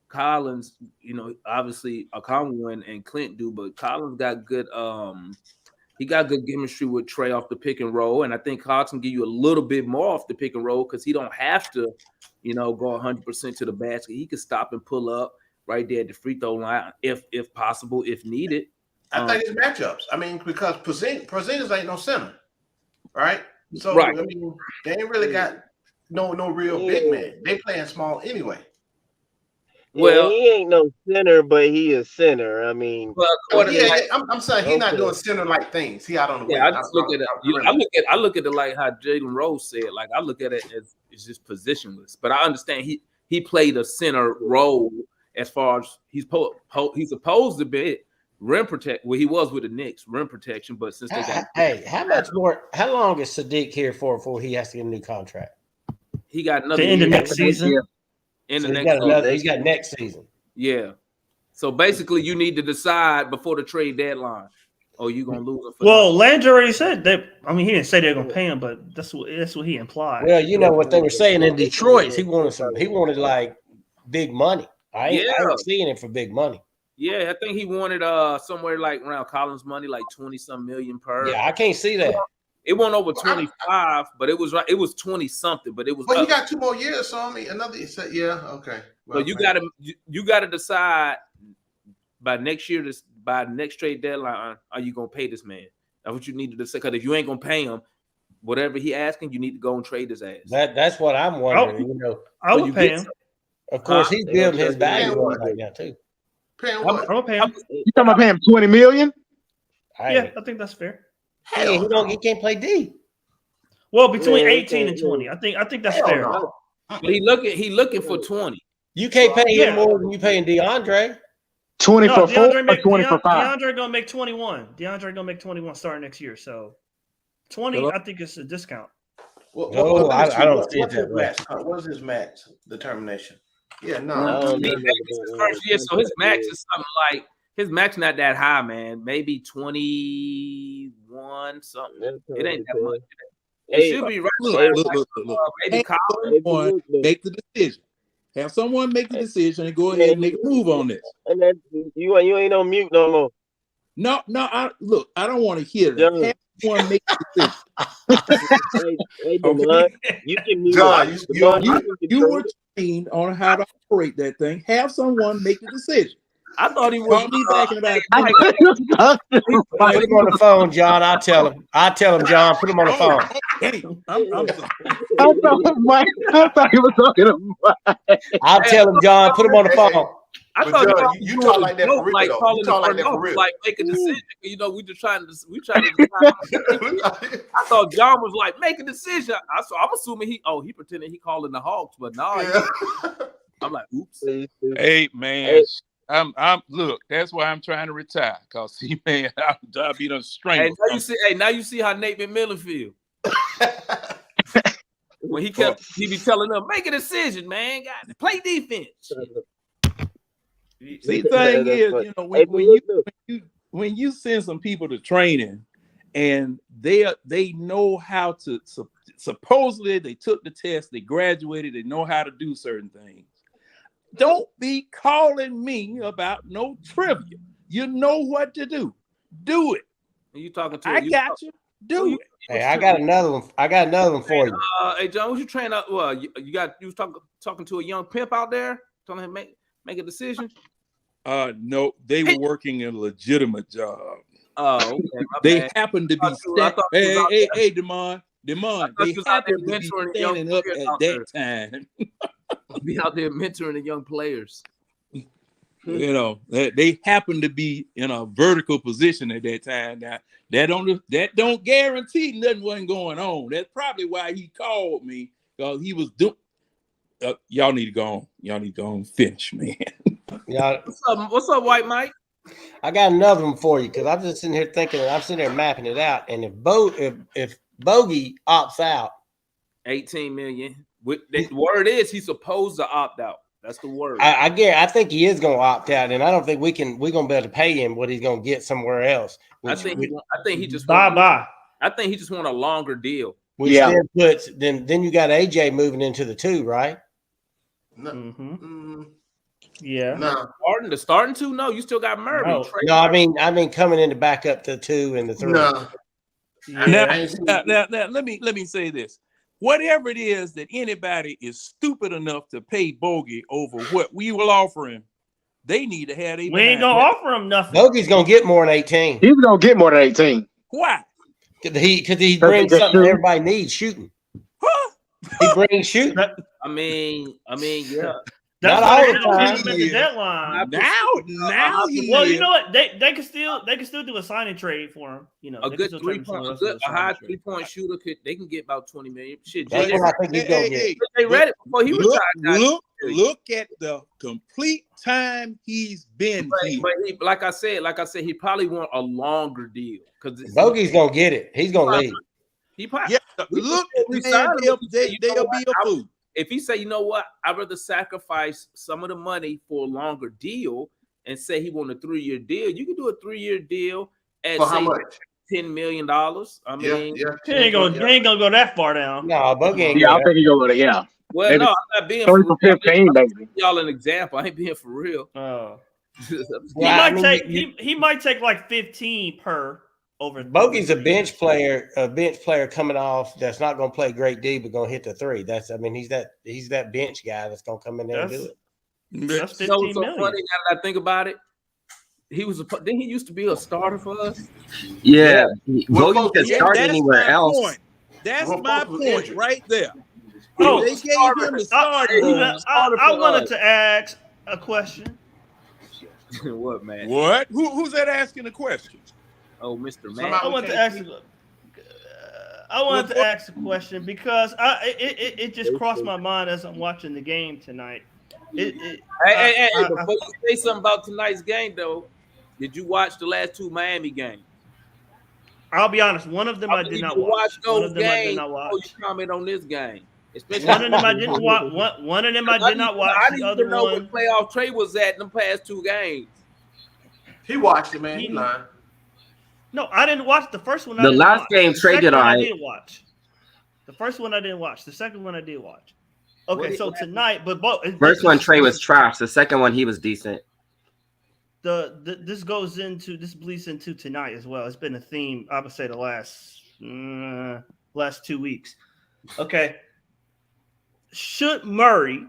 Collins, you know, obviously Okongwu and Clint do, but Collins got good. He got good chemistry with Trey off the pick and roll, and I think Cox can give you a little bit more off the pick and roll because he don't have to, you know, go 100% to the basket. He can stop and pull up right there at the free throw line if possible, if needed. I think it's matchups. I mean, because Porzingis ain't no center, right? So right. I mean, they ain't really got no real big man. They playing small anyway. Well, he ain't no center, but he is center. I mean, I'm saying he's not doing center like things. He out on the wing. I just look at it. I look at it like how Jalen Rose said. Like I look at it as it's just positionless. But I understand he played a center role as far as he's supposed to be rim protect. Well, he was with the Knicks rim protection, but since they got how much more? How long is Sadiq here for before he has to get a new contract? He got another the end of next season. He's got next season. Yeah. So basically, you need to decide before the trade deadline, or you gonna lose it. Well, Landry already said that. I mean, he didn't say they're gonna pay him, but that's what he implied. Well, you know what they were saying in Detroit. He wanted like big money. I ain't seeing it for big money. Yeah, I think he wanted somewhere like around Collins' money, like 20-some million per. Yeah, I can't see that. It went over 25, but it was 20 something. But it was. Well, he got 2 more years, so I mean, another. Yeah, okay. Well, So you gotta decide by next trade deadline, are you gonna pay this man? That's what you need to decide. Because if you ain't gonna pay him, whatever he asking, you need to go and trade his ass. That's what I'm wondering. I would pay him. Of course, he's building his value right now too. Paying what? I'm gonna pay him. You talking about paying him $20 million? Yeah, I think that's fair. Hey, he can't play D. Well, between 18 and 20, I think that's fair. No. He looking for 20. You can't pay him more than you paying DeAndre. 20 for 4 or 20 for 5? DeAndre gonna make 21. DeAndre gonna make 21 starting next year. So 20, I think it's a discount. Well, I don't see it that way. What's his max determination? Yeah, no. This is first year, so his max is something like not that high, man. Maybe 21 something. It ain't that much. It should be right. Look. Maybe Collins. Make the decision. Have someone make the decision and go ahead and make a move on this. And then you ain't on mute no more. No. I don't want to hear that. Have someone make the decision. Hey, okay. You can mute. John, you were trained on how to operate that thing. Have someone make the decision. I thought he was. Call me back in about. Put him on the phone, John. I'll tell him, John. Put him on the phone. Hey, I'm sorry. I thought he was talking to Mike. I'll tell him, John. Put him on the phone. I But thought John, you talk like that for real, like though. calling You talk like that for the real. like make a decision. You know, we trying to decide. I thought John was like make a decision. I'm assuming he pretended he calling the Hawks, but no, I'm like, oops. Hey man, I'm look. That's why I'm trying to retire. Cause see, man, I'll be done strangled. Now you see how Nate McMillan feel. When he be telling them, make a decision, man. Guys, play defense. See, the thing is, you know, when you send some people to training and they know how to supposedly they took the test, they graduated, they know how to do certain things. Don't be calling me about no trivia. You know what to do. Do it. You talking to? I got you. Do it. Hey, I got another one. For you. Hey, John, what you train up? Well, you was talking to a young pimp out there, telling him make a decision. No, they were working a legitimate job. Oh, okay. They happened to be hey, Demond. They happened to be standing up at that time. Be out there mentoring the young players. You know, they happened to be in a vertical position at that time. Now, that don't guarantee nothing wasn't going on. That's probably why he called me, because he was doing. Y'all need to go on. Y'all need to go on and finish, man. Yeah. What's up, White Mike? I got another one for you, because I'm just sitting here thinking, I'm sitting there mapping it out. And if Bogey opts out, 18 million. The word is he's supposed to opt out. That's the word. I think he is going to opt out, and I don't think we're going to be able to pay him what he's going to get somewhere else. I think he just bye. I think he just want a longer deal. Which then puts then you got AJ moving into the 2, right? No. Mm-hmm. Yeah. No. The starting 2? No, you still got Murray. No, I mean coming in to back up the 2 and the 3. No. Now, let me say this. Whatever it is that anybody is stupid enough to pay Bogey over what we will offer him, they need to have a. We ain't gonna offer him nothing. Bogey's gonna get more than 18. He's gonna get more than 18. Why? Because he brings something everybody needs, shooting. Huh? He brings shooting. I mean, yeah. Not all the time. The deadline. Now he well, is. you know what? They can still do a signing trade for him. You know, A good 3-point, a high 3-point shooter they can get about 20 million. Shit, That's what I think he's gonna get. They read it before he retired. Look at the complete time he's been here. But like I said, he probably want a longer deal because Bogey's gonna get it. He's gonna leave. He probably look. They'll be a fool. If he say, you know what, I'd rather sacrifice some of the money for a longer deal and say he want a 3-year deal, you can do a 3-year deal at For how say much? $10 million. I mean, He ain't gonna go that far down. No, Boogie ain't Yeah, I going think he go with it. Yeah, well, maybe no, I'm not being 3 for for real. 15, I'm maybe. giving y'all an example. I ain't being for real. Oh. Well, I He mean, might take he might take like 15 per over. Bogey's a bench player coming off that's not going to play great D, but going to hit the 3. He's that bench guy that's going to come in there and do it. That's You know 15 what's so million. funny now that I think about it? Didn't he used to be a starter for us? Yeah, Well, Bogey folks, can yeah, start That's anywhere my else. point. That's Well, my folks was point injured. right there. Oh, If they gave him the starting role. I wanted to ask a question. What, man? What? Who's that asking the question? Oh, Mr. Somebody Matt. I wanted to ask. I wanted to ask a question because it just crossed my mind as I'm watching the game tonight. Hey, before you say something about tonight's game, though, did you watch the last 2 Miami games? I'll be honest. One of them I did not watch. One of them I did not before watch. you comment on this game. Especially One of them I didn't watch. One of them I did not watch. I The didn't other even know one, what playoff Trey was at in the past 2 games. He watched it, man. He lying. no, I didn't watch the first one. I The didn't last watch. game, The Trey second did one I alright. did watch. The first one I didn't watch. The second one I did watch. Okay, What so happened? tonight, but both. First one, Trey was trash. The second one, he was decent. This bleeds into tonight as well. It's been a theme, I would say, the last 2 weeks. Okay. Should Murray,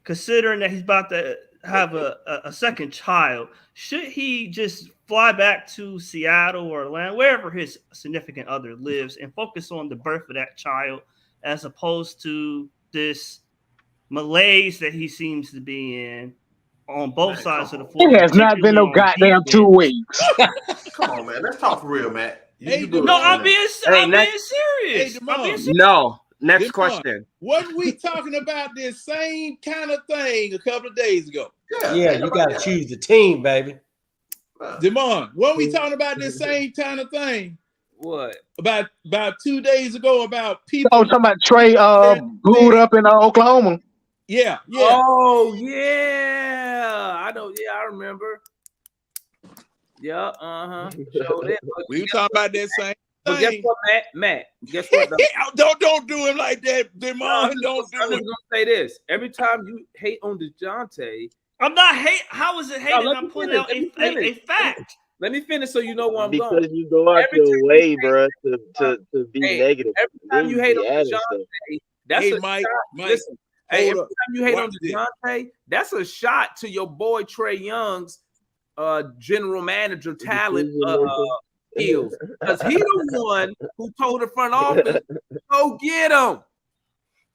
considering that he's about to have a second child, should he just fly back to Seattle or Atlanta, wherever his significant other lives, and focus on the birth of that child as opposed to this malaise that he seems to be in on both sides of the floor? It has not been no goddamn 2 weeks. Come on, man. Let's talk for real, Matt. Hey, No, I'm being serious. Hey, I'm being serious. No. Next Demond, question. Wasn't we talking about this same kind of thing a couple of days ago? Yeah, you got to choose the team, baby. Demond, weren't we talking about this same kind of thing? What? About 2 days ago about people. Oh, talking about Trey booed up in Oklahoma. Yeah. Oh, yeah. I know. Yeah, I remember. Yeah, We were talking about that same But guess thing. what, Matt? Guess what? Don't do him like that, Demond. I'm Don't just do gonna it. say this. Every time you hate on Dejounte, I'm not hate. How is it hating? let I'm me pointing out finish. a fact. Let me finish so you know where I'm Because going. you go out Every your time way, you bro, to be Hey, negative. every time Then you you hate be on adding stuff. Dejounte, that's Hey, a Mike, shot. Listen, hey, every hold up. time you hate on Watch this. Dejounte, that's a shot to your boy Trey Young's general manager talent skills. Because he the one who told the front office, go get him.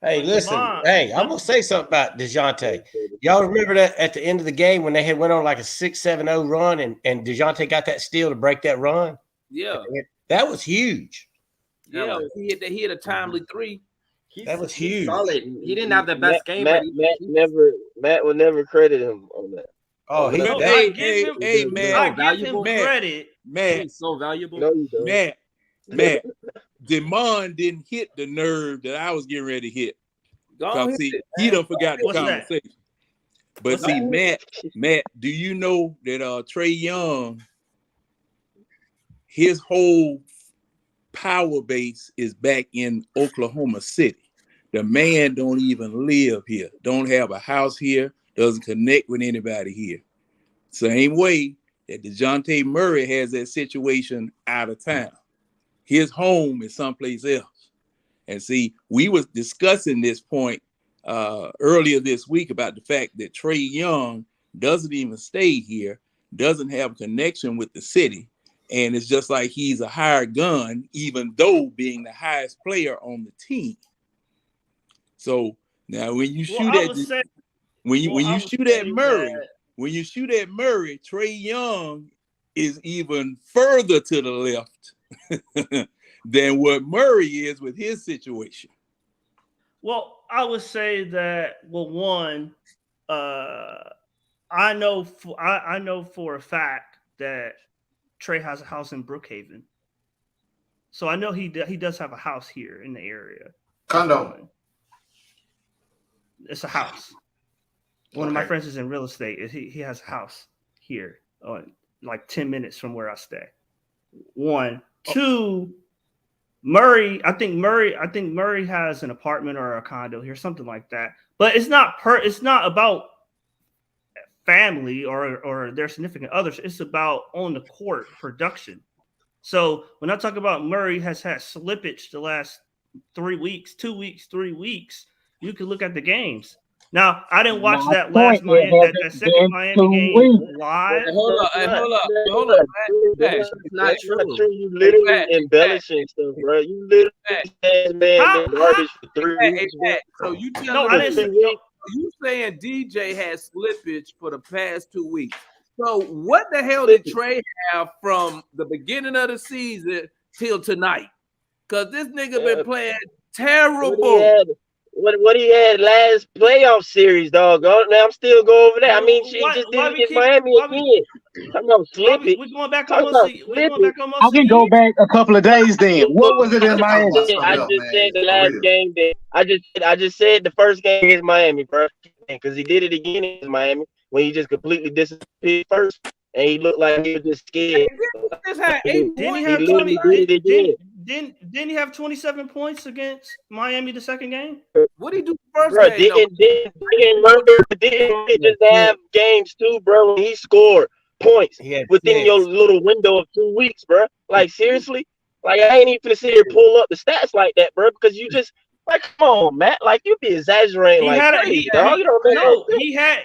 Hey, listen. Hey, I'm gonna say something about Dejounte. Y'all remember that at the end of the game when they had went on like a 6-7-0 run and Dejounte got that steal to break that run? Yeah. That was huge. Yeah, he hit a timely 3. That was huge. Solid. He didn't have the best game, Matt would never credit him on that. Oh, Hey, man. I give him credit. Matt. He's so valuable. No, you don't. Matt. Demond didn't hit the nerve that I was getting ready to hit. Because he done forgot the conversation. But see, Matt, do you know that Trey Young, his whole power base is back in Oklahoma City. The man don't even live here, don't have a house here, doesn't connect with anybody here. Same way that Dejounte Murray has that situation out of town. His home is someplace else. And see, we was discussing this point earlier this week about the fact that Trey Young doesn't even stay here, doesn't have a connection with the city, and it's just like he's a hired gun, even though being the highest player on the team. So now when you shoot at Murray, Trey Young is even further to the left than what Murray is with his situation. Well, I would say that, well, one, I know for a fact that Trey has a house in Brookhaven. So I know he does have a house here in the area. Condo. It's a house. One of my friends is in real estate. He has a house. here, like 10 minutes from where I stay. 1, 2. Murray, I think Murray has an apartment or a condo here, something like that. But it's not about family or their significant others. It's about on the court production. So when I talk about Murray has had slippage the last 3 weeks, 2 weeks, 3 weeks, you can look at the games. Now, I didn't watch that last that second Miami game live. Hold up, man. That's not true. You literally embellishing stuff, bro. You literally man garbage for 3 weeks. So you tell no, I didn't. You saying DJ had slippage for the past 2 weeks. So what the hell did Trey have from the beginning of the season till tonight? Because this nigga been playing terrible. What he had last playoff series, dog. Now I'm still going over that. I mean, she just did it in Miami again. I'm gonna slip it. We're going back I can go back a couple of days then. What was it in Miami? I just said the last game that I just said the first game against Miami, bro. Because he did it again against Miami when he just completely disappeared first. And he looked like he was just scared. Didn't he have 20? Didn't he have 27 points against Miami the second game? What did he do first bro, game? Didn't he just have games too, bro? He scored points within your little window of 2 weeks, bro. Like seriously, like I ain't even gonna sit here pull up the stats like that, bro, because you just like come on, Matt. Like you be exaggerating. He like had crazy, dog. You don't know. He had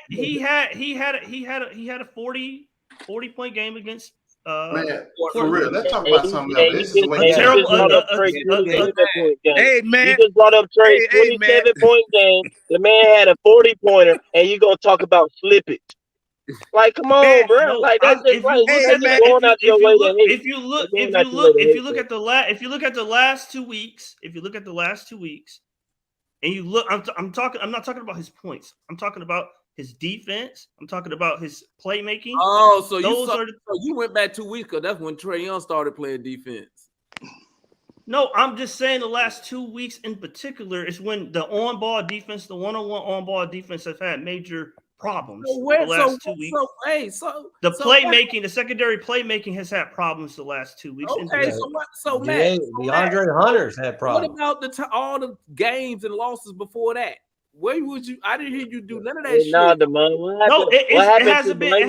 a 40-point game against. Man, for real, let's talk about something else. This is the way hey man, you just brought up Trey's 27-point game. The man had a 40-pointer, and you gonna talk about slippage? Like, come on, bro. No, like that's just like going out your way to hate. If you look at the last 2 weeks, and you look, I'm not talking about his points. I'm talking about his defense. I'm talking about his playmaking. Oh, so you went back 2 weeks because that's when Trey Young started playing defense. No, I'm just saying the last 2 weeks in particular is when the on-ball defense, the one-on-one on-ball defense have had major problems the last 2 weeks. Playmaking, the secondary playmaking has had problems the last 2 weeks. Okay, so Matt, DeAndre Hunter's had problems. What about all the games and losses before that? Where would you? I didn't hear you do none of that shit. No, it hasn't been. It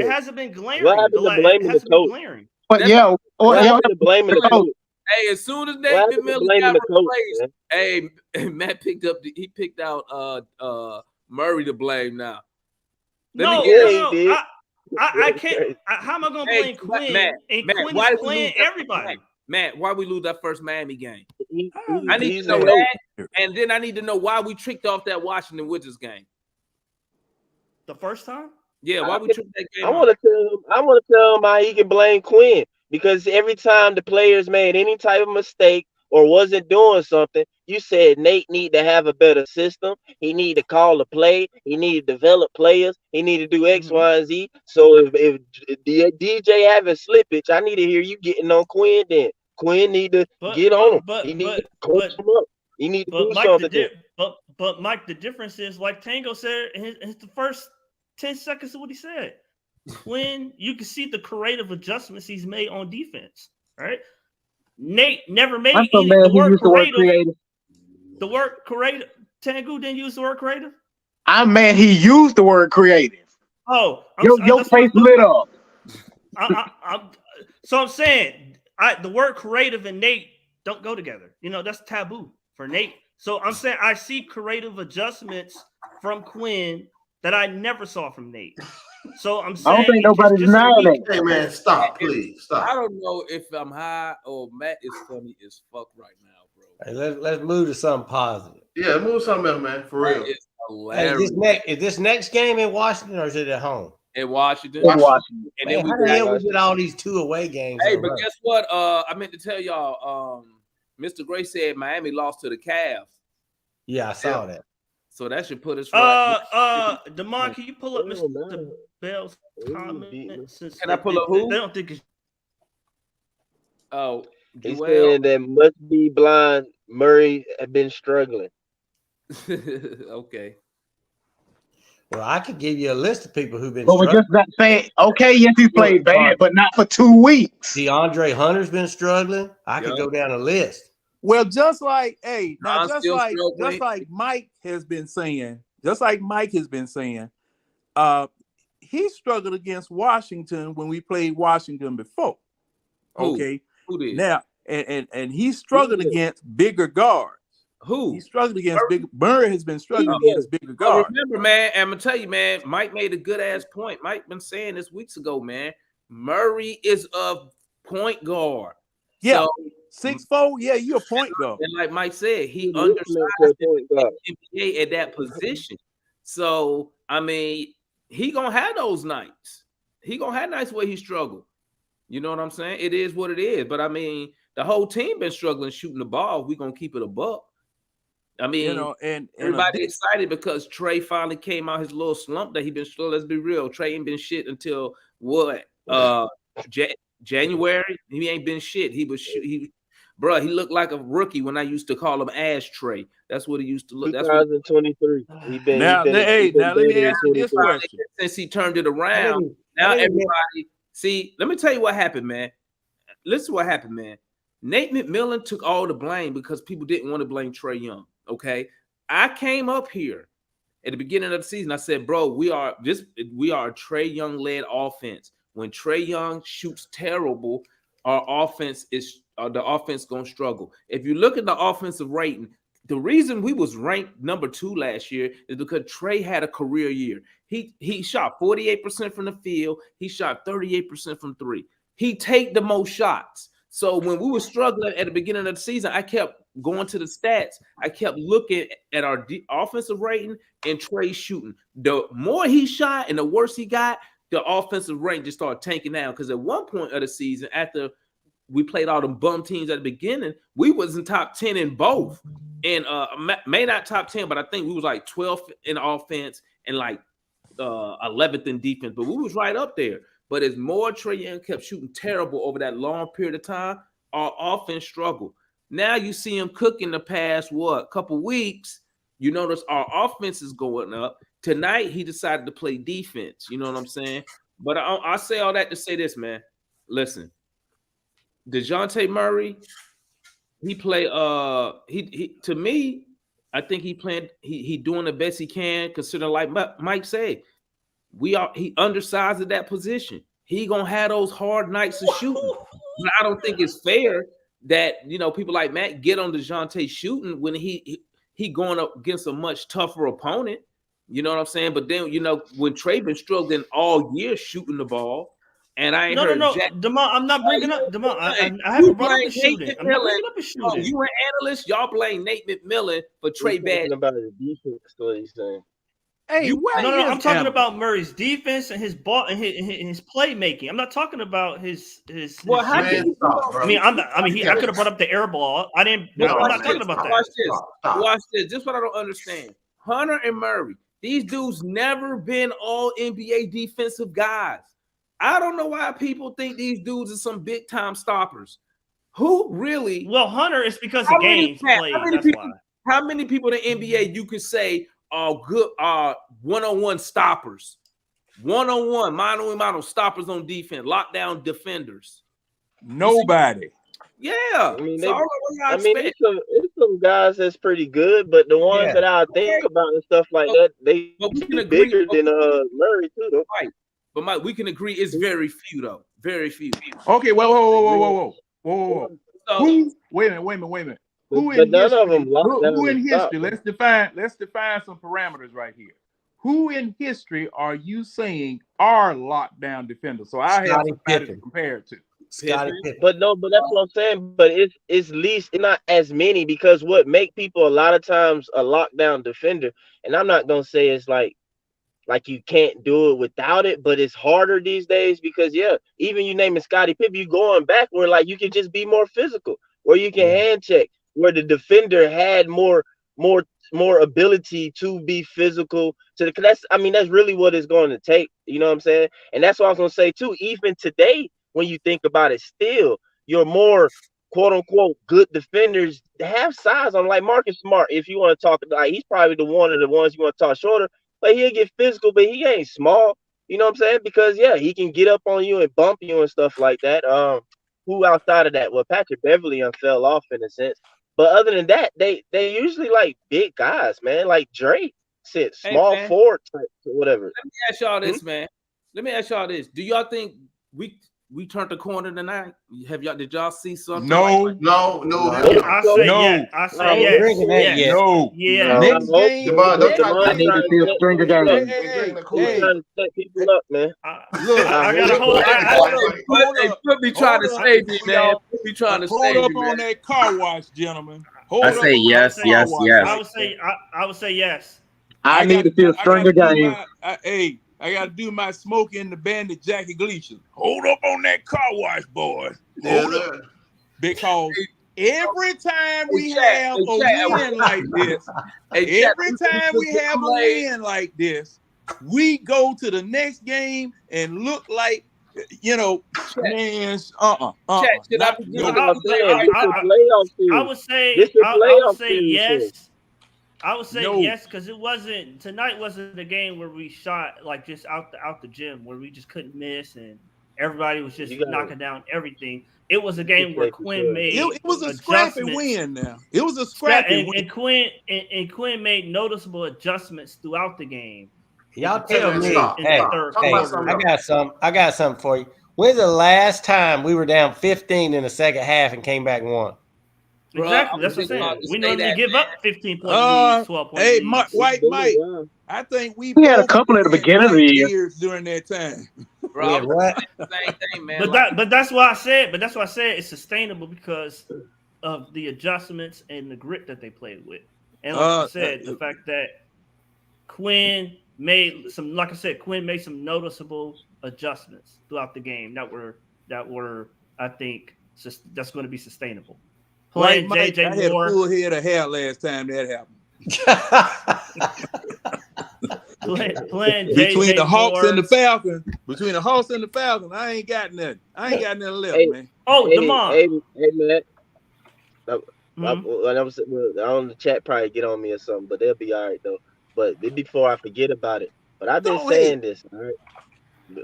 hasn't been glaring. What happened to blaming the coach? But yeah, blaming the coach. Hey, as soon as Nathan Miller got replaced, Matt picked out Murray to blame now. I can't. How am I going to blame Quinn? Matt, Quinn is playing everybody. Matt, why we lose that first Miami game? I need to know that, and then I need to know why we tricked off that Washington Wizards game. The first time? Yeah, why we tricked that game? I want to tell him how he can blame Quinn, because every time the players made any type of mistake or wasn't doing something, you said Nate need to have a better system. He need to call a play. He need to develop players. He need to do X, Y, and Z. So if DJ having slippage, I need to hear you getting on Quinn then. Quinn need to get on him. He need to coach him up. He need to do something. But Mike, the difference is, like Tango said in the first 10 seconds of what he said, when you can see the creative adjustments he's made on defense, right? Nate never made the word creative. The word creative. Tangu didn't use the word creative. I'm mad he used the word creative. Oh, your face lit up. So I'm saying the word creative and Nate don't go together. You know, that's taboo for Nate. So I'm saying I see creative adjustments from Quinn that I never saw from Nate. So I'm saying I don't think nobody's denying it. Hey man, stop, please, stop. I don't know if I'm high or Matt is funny as fuck right now, bro. Hey, let's move to something positive. Yeah, move something else, man. For real. It's hilarious. Is this next game in Washington or is it at home? In Washington. And then how the hell we did all these 2 away games? Hey, but guess what? I meant to tell y'all. Mr. Gray said Miami lost to the Cavs. Yeah, I saw that. So that should put us right. Demond, can you pull up Mr. Bell's comment? Can I pull up who? They don't think it's. Oh, he said that must be blind. Murray had been struggling. Okay. Well, I could give you a list of people who've been But we're struggling. just not saying, okay, yes, he played bad, but not for 2 weeks. DeAndre Hunter's been struggling. I could go down a list. Well, just like Still struggling. like Mike has been saying, he struggled against Washington when we played Washington before. Okay. Who did? Now, and he struggled against bigger guards. Who? He struggled against bigger. Murray has been struggling against bigger guards. Remember, man, I'm gonna tell you, man, Mike made a good ass point. Mike been saying this weeks ago, man. Murray is a point guard. Yeah. So, 6'4", yeah, you're a point guard. And like Mike said, he undersized the NBA at that position. So, I mean, he gonna have those nights. He gonna have nights where he struggled. You know what I'm saying? It is what it is. But I mean, the whole team been struggling shooting the ball. We gonna keep it a buck. I mean, and everybody excited because Trey finally came out his little slump that he been slow. Let's be real. Trey ain't been shit until what? January. He ain't been shit. He looked like a rookie when I used to call him Ash Trey. That's what he used to look. 2023. Now let me ask you this question. Since he turned it around, now everybody see. Let me tell you what happened, man. Listen to what happened, man. Nate McMillan took all the blame because people didn't want to blame Trey Young. Okay, I came up here at the beginning of the season. I said, bro, we are a Trey Young led offense. When Trey Young shoots terrible, our offense is the offense gonna struggle. If you look at the offensive rating, the reason we was ranked number 2 last year is because Trey had a career year. He shot 48% from the field. He shot 38% from 3. He take the most shots. So when we were struggling at the beginning of the season, I kept going to the stats. I kept looking at our offensive rating and Trey shooting. The more he shot and the worse he got, the offensive rating just started tanking down. Because at one point of the season, after we played all them bum teams at the beginning, we wasn't top 10 in both. And may not top 10, but I think we was like 12th in offense and like 11th in defense. But we was right up there. But as more Trey Young kept shooting terrible over that long period of time, our offense struggled. Now you see him cook in the past, couple weeks. You notice our offense is going up. Tonight, he decided to play defense. You know what I'm saying? But I say all that to say this, man. Listen, Dejounte Murray, he play. He to me, I think he doing the best he can. Considering, like Mike said, he undersized at that position. He gonna have those hard nights of shooting. But I don't think it's fair that people like Matt get on Dejounte shooting when he going up against a much tougher opponent. You know what I'm saying? But then when Trey been struggling all year shooting the ball, and I ain't heard Demar, I'm not bringing up Demar. I haven't brought up the shooting. I'm not bringing up the shooting. Oh, you an analyst? Y'all blame Nate McMillan for Trey bad. About the defense, what he's saying. Hey, I'm talking about Murray's defense and his ball and his playmaking. I'm not talking about his. Well, how I could have brought up the air ball. I didn't. I'm not talking about that. Watch this. This is what I don't understand. Hunter and Murray, these dudes never been all NBA defensive guys. I don't know why people think these dudes are some big time stoppers. Who really? Well, Hunter is because the games played. How many people in the NBA you could say are good, one-on-one stoppers, one-on-one, mano-a-mano stoppers on defense, lockdown defenders? Nobody. Yeah. I mean, it's some guys that's pretty good, but the ones that I think about and stuff like that, they bigger than Murray too, though. Right. But Mike, we can agree it's very few, though. Very few. Okay, whoa. So, wait a minute. Who in history? Let's define some parameters right here. Who in history are you saying are lockdown defenders? So I have somebody to compare it to. But that's what I'm saying. But it's least not as many, because what make people a lot of times a lockdown defender, and I'm not gonna say it's like you can't do it without it, but it's harder these days because even you naming Scottie Pippen, you going back where like you can just be more physical, where you can hand check, where the defender had more ability to be physical that's really what it's going to take. You know what I'm saying? And that's what I was gonna say too. Even today, when you think about it, still your more quote unquote good defenders have size on, like Marcus Smart. If you want to talk, like he's probably one of the ones you want to talk shorter. Like he'll get physical, but he ain't small. You know what I'm saying? Because yeah, he can get up on you and bump you and stuff like that. Who outside of that? Well, Patrick Beverly fell off in a sense. But other than that, they usually like big guys, man. Like Drake said, Hey, small man. forward type, whatever. Let me ask y'all this, man. Let me ask y'all this. Do y'all think we turned the corner tonight? Did y'all see something? No. No. I say yes. I say yes. Yes. No. Yeah. Next game. Don't try I need to see a string of games. Hey, He's trying to set people up, man. Look, I got a whole. They put me trying to save me, man. Put me trying to Hold save up me, on man. that car wash, gentlemen. Hold I up say on yes, that yes, car wash yes. I right would say. there. I would say yes. I need to see a string of games. I got to do my Smokey and the Bandit Jackie Gleason. Hold up on that car wash, boys. Hold up. Because every time we have a win like this, we go to the next game and look like, man, I would say yes. I would say yes, because tonight wasn't the game where we shot like just out the gym, where we just couldn't miss and everybody was just knocking down everything. It was a game where Quinn made it was a scrappy win. Now it was a scrappy win, and Quinn made noticeable adjustments throughout the game. Y'all tell me. Hey, I got something for you. When's the last time we were down 15 in the second half and came back and won? Exactly. That's what I'm saying. We normally give up 15 point leads, 12 point leads. Hey, White Mike, I think we had a couple at the beginning of the year during that time. Bro, what? Same thing, man. But that's why I said. It's sustainable because of the adjustments and the grit that they played with, and like I said, the fact that Quinn made some noticeable adjustments throughout the game that were I think that's going to be sustainable. Playing Mike, JJ I had Moore. A full head of hair last time that happened. Playing between the Hawks Moore. and the Falcons. Between the Hawks and the Falcons, I ain't got nothing. I ain't got nothing left, man. Oh, Demond. Hey, man. I on the chat probably get on me or something, but they'll be all right though. But before I forget about it, but I've been saying this. All right,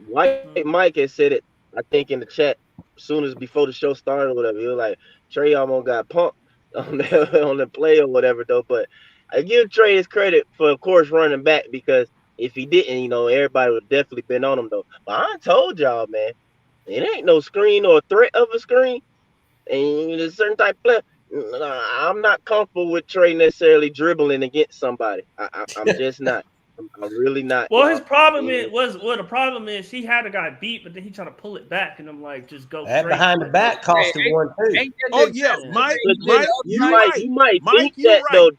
White Mike has said it. I think in the chat as soon as before the show started or whatever. He was like, Trey almost got pumped on the play or whatever though. But I give Trey his credit for, of course, running back, because if he didn't, everybody would have definitely been on him though. But I told y'all, man, it ain't no screen or threat of a screen, and a certain type of play. I'm not comfortable with Trey necessarily dribbling against somebody. I'm just not. I'm really not. Well, his problem the problem is he had a guy beat, but then he tried to pull it back, and I'm like, just go that behind the back cost him one too. Oh yeah, Mike, you might think that though,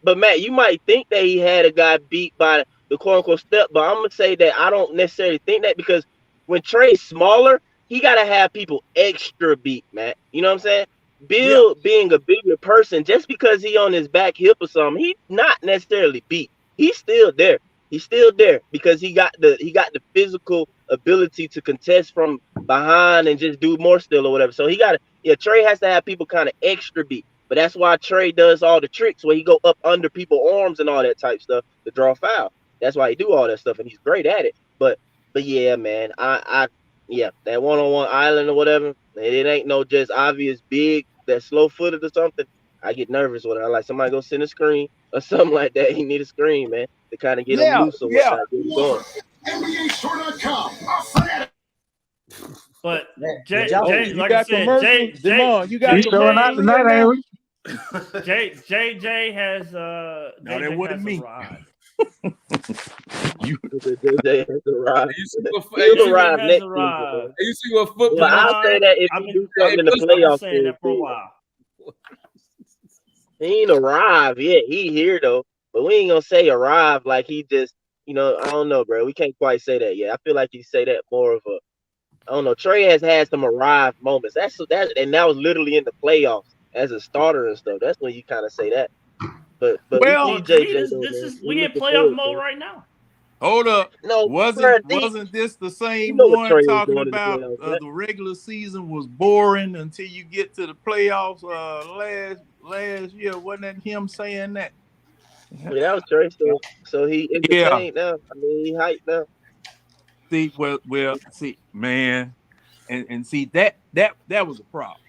but Matt, you might think that he had a guy beat by the quote unquote step, but I'm gonna say that I don't necessarily think that, because when Trey's smaller, he gotta have people extra beat, Matt. You know what I'm saying? Bill being a bigger person, just because he on his back hip or something, he's not necessarily beat. He's still there. He's still there because he got the physical ability to contest from behind and just do more still or whatever. So Trey has to have people kind of extra beat. But that's why Trey does all the tricks where he go up under people's arms and all that type stuff to draw foul. That's why he do all that stuff, and he's great at it. But yeah, man, that one-on-one island or whatever, it ain't no just obvious big that slow-footed or something. I get nervous when I like somebody go send a screen or something like that. He need a screen, man, to kind of get him loose or whatnot. NBA.com. But Jay, like I said, Demond, you got showing out tonight, ain't we? JJ has no, that wasn't me. You see what football? Well, I'll say that if you do something in the playoffs, saying that for a while. He ain't arrived yet. He here though, but we ain't gonna say arrived like he just, I don't know, bro. We can't quite say that yet. I feel like you say that more of a, I don't know. Trey has had some arrived moments. And that was literally in the playoffs as a starter and stuff. That's when you kind of say that. But we in playoff mode right now. Hold up. No, wasn't this the same one talking about the regular season was boring until you get to the playoffs last year? Wasn't that him saying that? But that was Trey. So he entertained now. I mean, he hyped now. See, well, see, man, and see that was a problem.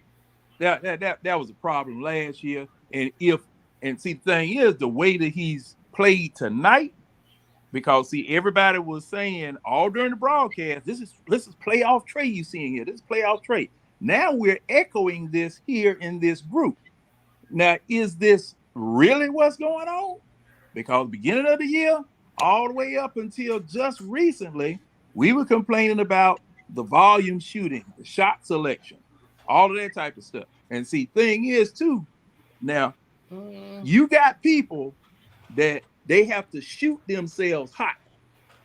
That was a problem last year. And see, the thing is, the way that he's played tonight, because see, everybody was saying all during the broadcast, this is playoff Trey you seeing here. This is playoff Trey. Now we're echoing this here in this group. Now, is this really what's going on? Because beginning of the year, all the way up until just recently, we were complaining about the volume shooting, the shot selection, all of that type of stuff. And see, thing is too, now you got people that they have to shoot themselves hot.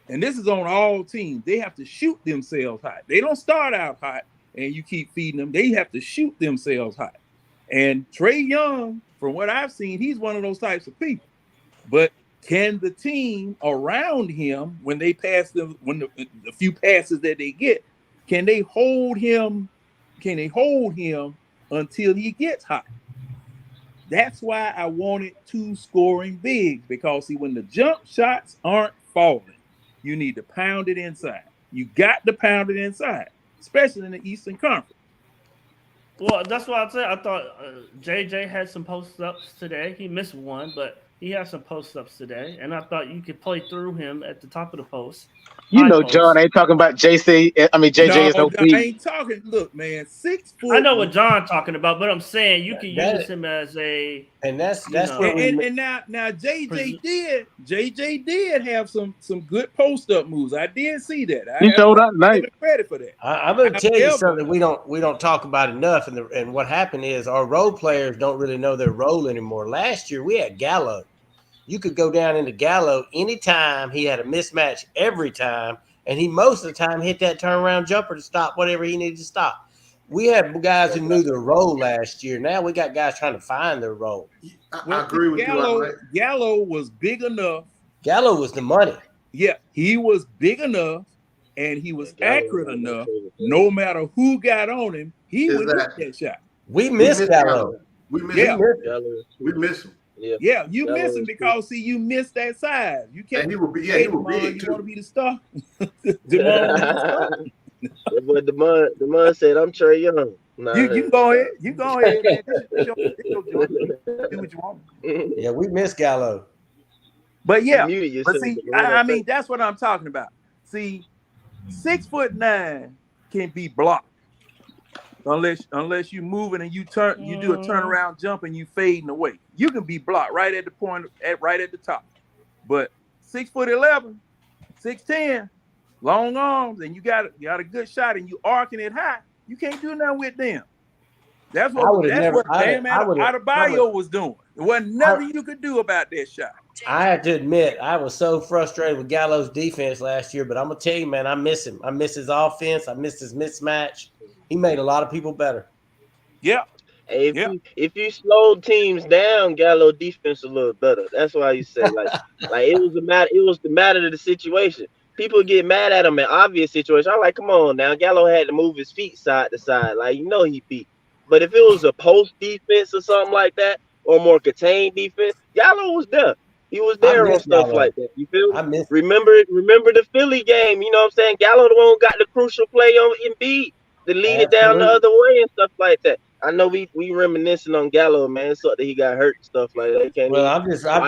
And this is on all teams. They have to shoot themselves hot. They don't start out hot and you keep feeding them. They have to shoot themselves hot. And Trey Young, from what I've seen, he's one of those types of people. But can the team around him, when they pass them, when the few passes that they get, can they hold him? Can they hold him until he gets hot? That's why I wanted 2 scoring bigs, because see, when the jump shots aren't falling, you need to pound it inside. You got to pound it inside, especially in the Eastern Conference. Well, that's what I said. I thought JJ had some post-ups today. He missed one, but he had some post-ups today, and I thought you could play through him at the top of the post. You know, John ain't talking about JJ is no I ain't talking. Look, man, 6 foot. I know what John talking about, but I'm saying you can use him as a. And that's where and now JJ did have some good post up moves. I did see that. He showed up nice. Credit for that. I'm going to tell you something we don't talk about enough. And what happened is our role players don't really know their role anymore. Last year we had Gallo. You could go down into Gallo anytime. He had a mismatch every time, and he most of the time hit that turnaround jumper to stop whatever he needed to stop. We had guys who knew their role last year. Now we got guys trying to find their role. I agree with you. Gallo was big enough. Gallo was the money. Yeah, he was big enough, and he was accurate enough. No matter who got on him, he would hit that shot. We miss Gallo. We miss him. Yeah, you miss him because see, you miss that size. You can't. And he will be. Yeah, he will be. You want to be the star. But the said, "I'm Trey Young." Nah, you go ahead. You go ahead. Man. Do what you want. Yeah, we miss Gallo. But yeah, but see, I mean, that's what I'm talking about. See, 6'9" can be blocked. Unless you moving and you do a turnaround jump and you fading away, you can be blocked right at the point, right at the top. But 6'11", 6'10", long arms, and you got a good shot and you arcing it high, you can't do nothing with them. That's what Bam Adebayo was doing. There wasn't nothing you could do about that shot. I have to admit, I was so frustrated with Gallo's defense last year, but I'm gonna tell you, man, I miss him. I miss his offense. I miss his mismatch. He made a lot of people better. Yeah. Hey, if you slowed teams down, Gallo defense a little better. That's why you say like it was the matter of the situation. People get mad at him in obvious situations. I'm like, come on now, Gallo had to move his feet side to side, like he beat. But if it was a post defense or something like that, or more contained defense, Gallo was there. He was there on stuff like that. You feel me? Remember the Philly game? You know what I'm saying? Gallo the one who got the crucial play on Embiid to lead it down the other way and stuff like that. I know we reminiscing on Gallo, man. So that he got hurt and stuff like that.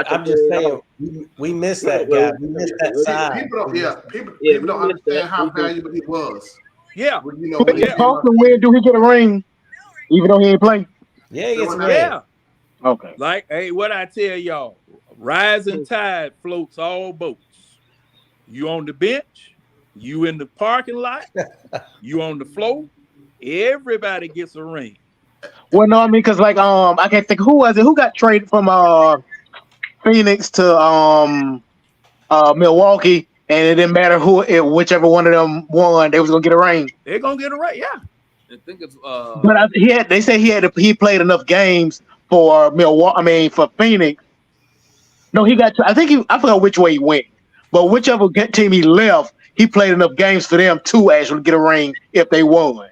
I'm just saying we miss that guy. We miss that side. People don't understand how valuable he was. Yeah. When do he get a ring? Even though he ain't playing. Yeah, he gets a ring. Yeah. Okay. Like, hey, what I tell y'all, rising tide floats all boats. You on the bench, you in the parking lot, you on the floor, everybody gets a ring. Well, no, I mean, because like I can't think who was it who got traded from Phoenix to Milwaukee, and it didn't matter whichever one of them won, they was gonna get a ring. They're gonna get a ring, yeah. I think it's but they said he played enough games for Milwaukee. I mean, for Phoenix. No, I forgot which way he went, but whichever team he left, he played enough games for them to actually get a ring if they won.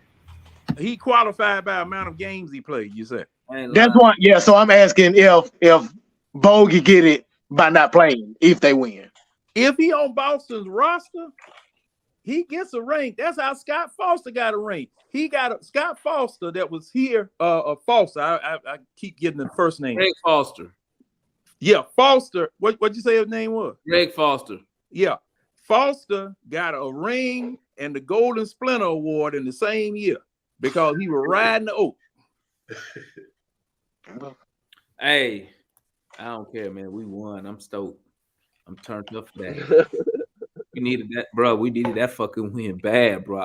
He qualified by amount of games he played. You said that's why. Yeah, so I'm asking if Bogey get it by not playing if they win. If he on Boston's roster, he gets a ring. That's how Scott Foster got a ring. He got Scott Foster that was here. Foster. I keep getting the first name. Greg Foster. Yeah, Foster. What you say his name was? Greg Foster. Yeah, Foster got a ring and the Golden Splinter Award in the same year because he was riding the oak. Hey, I don't care, man. We won. I'm stoked. I'm turned up for that. We needed that, bro. We needed that fucking win bad, bro.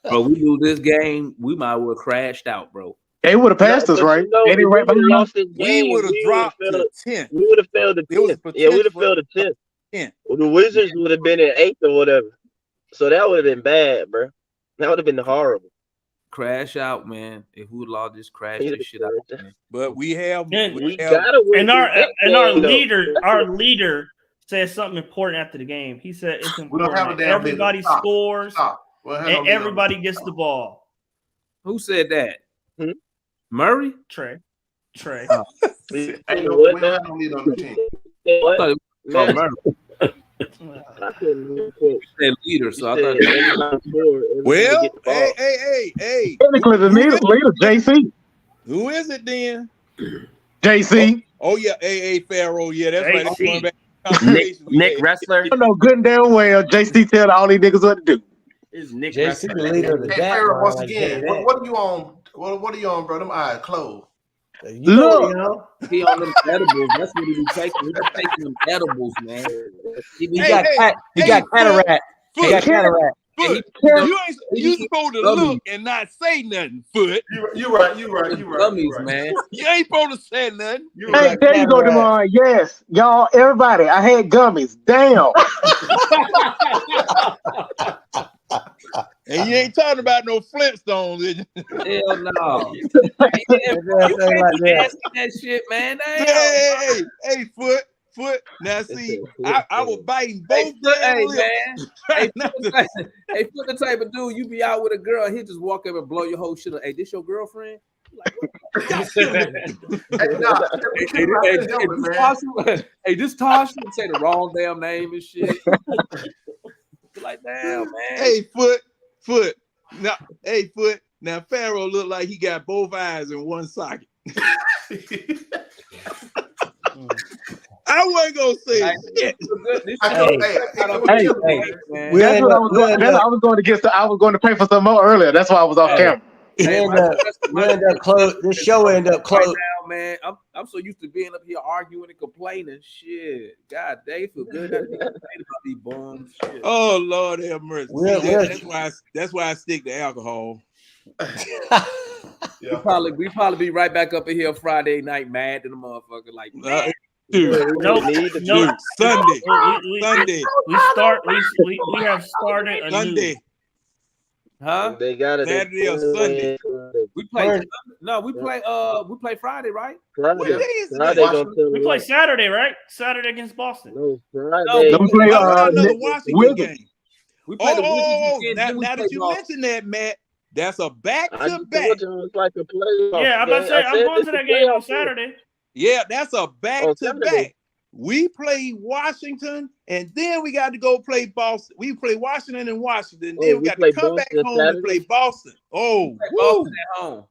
Bro, we lose this game, we might have crashed out, bro. They would have passed us, right? They right lost this We game. would have dropped to 10. We would have failed the 10th. Yeah, we would have failed the 10th. 10. Well, the Wizards would have been in 8th or whatever. So that would have been bad, bro. That would have been horrible. Crash out, man. If we lost this, crash this shit out, man. But we have gotta win. And our leader said something important after the game. He said it's important that everybody scores and everybody gets the ball. Who said that? Murray? Trey. I don't need on the team. Murray. Leader, so I thought. Well, hey. Technically, the leader, JC. Who is it then? JC. Oh yeah, A. Pharaoh. Yeah, that's right. That's going back. Nick Wrestler. I know good and damn well JC tell all these niggas what to do. Is Nick JC the leader of the Pharaoh, once again, what are you on? What are you on, bro? Them eyes closed. Look, he on them edibles. That's what he be taking. He be taking them edibles, man. He got cataract. He got cataract. Foot, you supposed to look and not say nothing, Foot. You right. Gummies, man. You ain't supposed to say nothing. Hey, there you go, Demar. Yes, y'all, everybody. I had gummies. Damn. And you ain't talking about no Flintstones, is you? Hell no. You asking that shit, man. Hey, Foot. Now see, I was biting both hey, lips. man. Hey, Foot the type of dude you be out with a girl, he just walk up and blow your whole shit up. Hey, this your girlfriend? Like, hey, this Tasha, say the wrong damn name and shit. Like, damn, man. Hey, Foot. Now, Foot. Now Pharaoh looked like he got both eyes in one socket. I wasn't gonna say shit. I was going to pay for some more earlier. That's why I was off camera. This show ended up closed. Now, man, I'm so used to being up here arguing and complaining. Shit, God, they feel good. I think about these bums. Shit. Oh Lord, have mercy. That's why I stick to alcohol. We probably be right back up in here Friday night, mad to the motherfucker. Like, Sunday. We have started a Sunday. Huh? They got it Saturday or Sunday. We play. No, we play Friday, right? Friday. What day is We play Saturday, right? Saturday against Boston. No, Friday. We play another Washington game. We play Now that you mentioned that, Matt, that's a back-to-back. It's like a playoff. Yeah, I'm about to say I'm going to that game on Saturday. Yeah, that's a back-to-back. We play Washington, and then we got to go play Boston. We play Washington and Washington. Then we got to come back home and play Boston. Boston at home.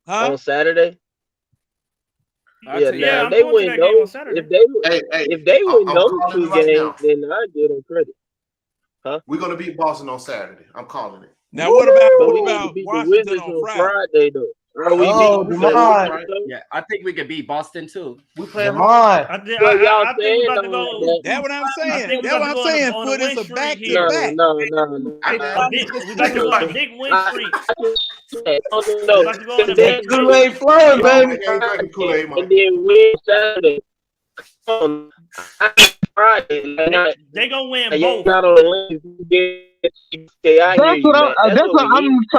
Huh? On Saturday? Yeah, they win those. If they win those two games, then I get them credit. Huh? We're gonna beat Boston on Saturday. I'm calling it. Now what about Washington on Friday though? Yeah, I think we could beat Boston too. We play them I think we're about to go. That's what I'm saying. That's what I'm saying. Foot is a back-to-back. No. We about to go on a big win streak. Kool-Aid flowing, baby. And then win Saturday. Friday. They gonna win both.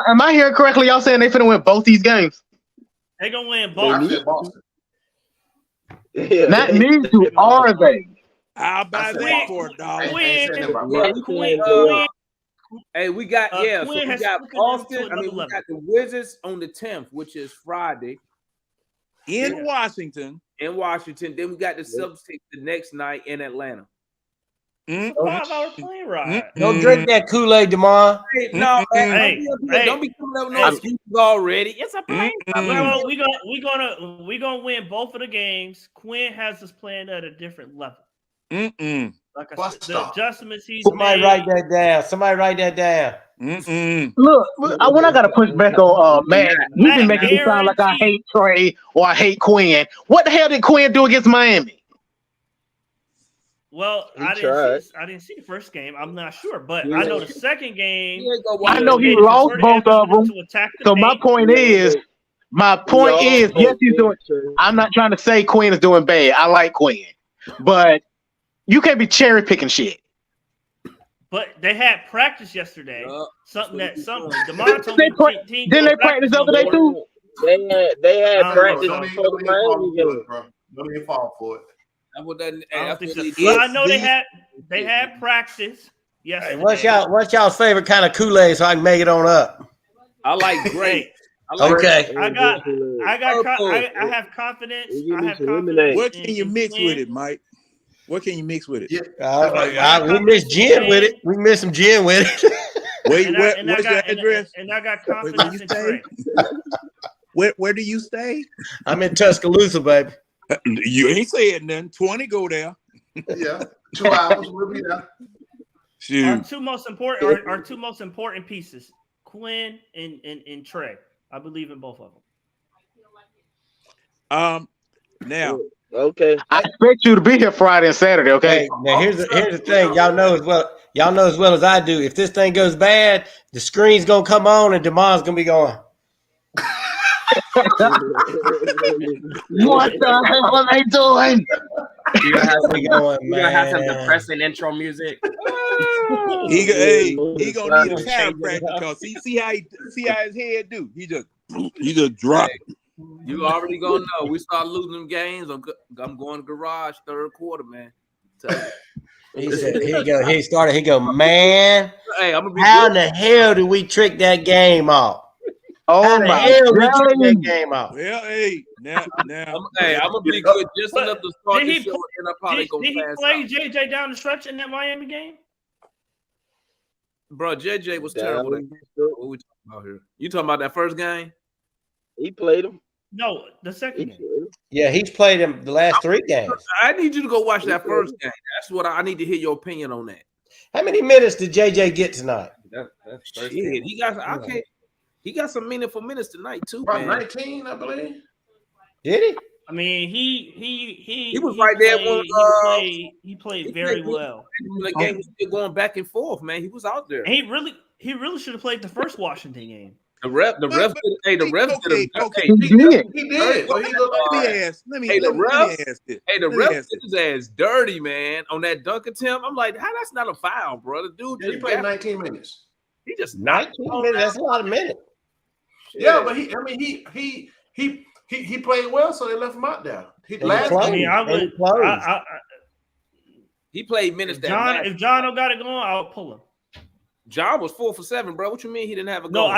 Am I hearing correctly? Y'all saying they finna win both these games? They gonna win both. Not need to, are they? I'll buy that for $1. Hey, we got so we got Boston. I mean, we got the Wizards on the 10th, which is Friday. In Washington. in Washington. Then we got the Celtics the next night in Atlanta. It's a 5-hour plane ride. Don't drink that Kool-Aid, DeMar. Hey, no, don't be coming up with no excuses already. It's a plane. We gonna win both of the games. Quinn has us playing at a different level. Like I said, the adjustments he's Somebody made. write that down. Somebody write that down. Look, when I gotta push back on Matt, you've been making me sound like I hate Trey or I hate Quinn. What the hell did Quinn do against Miami? Well, I didn't see the first game. I'm not sure, but I know the second game. I know he lost both of them. So my point is, yes, he's doing. I'm not trying to say Quinn is doing bad. I like Quinn, but you can't be cherry picking shit. But they had practice yesterday. DeMar told me didn't they practice the other day too? They had practice before the Miami game. Don't even fall for it. I know they had practice yesterday. Hey, what's y'all's favorite kind of Kool-Aid so I can make it on up? I like grape. Okay. I have confidence. What can you mix with it, Mike? What can you mix with it? We miss gin with it. We miss some gin with it. What's your address? And I got confidence in Trey. Where do you stay? I'm in Tuscaloosa, baby. You ain't saying nothing. 20 go there. Yeah, 2 hours. We'll be there. Shoot. Our two most important pieces, Quinn and Trey. I believe in both of them. Now. Okay. I expect you to be here Friday and Saturday, okay? Hey, now here's the thing. Y'all know as well as I do. If this thing goes bad, the screen's gonna come on and DeMar's gonna be going. What the hell are they doing? You're gonna have some depressing intro music. He gonna need a chiropractor because see how his head do. He just drop. You already gonna know. We start losing them games. I'm going to garage third quarter, man. He said, he started. He go, man. Hey, I'm gonna be how in the hell did we trick that game off? Oh how my the hell God. we trick that game off? Well, hey, now. I'm gonna be good just enough to start the show, and I probably Did he play JJ down the stretch in that Miami game? Bro, JJ was terrible. What we talking about here? You talking about that first game? He played him. No, the second game. Yeah, he's played him the last 3 games. I need you to go watch that first game. That's what I need to hear your opinion on that. How many minutes did JJ get tonight? Shit, he got some meaningful minutes tonight too, About man. 19, I believe. Did he? I mean, he was right there. He played very well. The game was still going back and forth, man. He was out there. And he really should have played the first Washington game. The refs did. Hey, the refs did. He did. So the refs did his ass dirty, man, on that dunk attempt. I'm like, how that's not a foul, bro? The dude he played 19 minutes. He just 19 minutes. That's a lot of minutes. Yeah, but he played well, so they left him out there. He played minutes. If John don't got it going, I'll pull him. John was 4 for 7, bro. What you mean he didn't have a goal? No,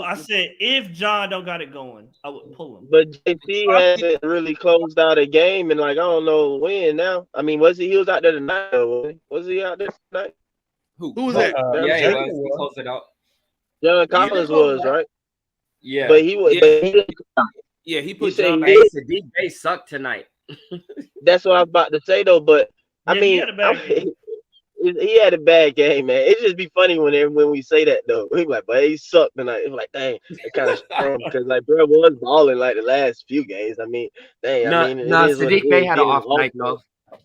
I said if John don't got it going, I would pull him. But JC hasn't really closed out a game and I don't know when now. I mean, he was out there tonight? Was he out there tonight? Who was that? He closed it out. John Collins was, right? Yeah. But he was he put John DJ sucked tonight. That's what I was about to say though, but he had a bad game, man. It just be funny when we say that though. We like, but he sucked tonight. It's like, dang, it kind of strong because bro was balling like the last few games. I mean, dang. Sadiq Bey had an off night though.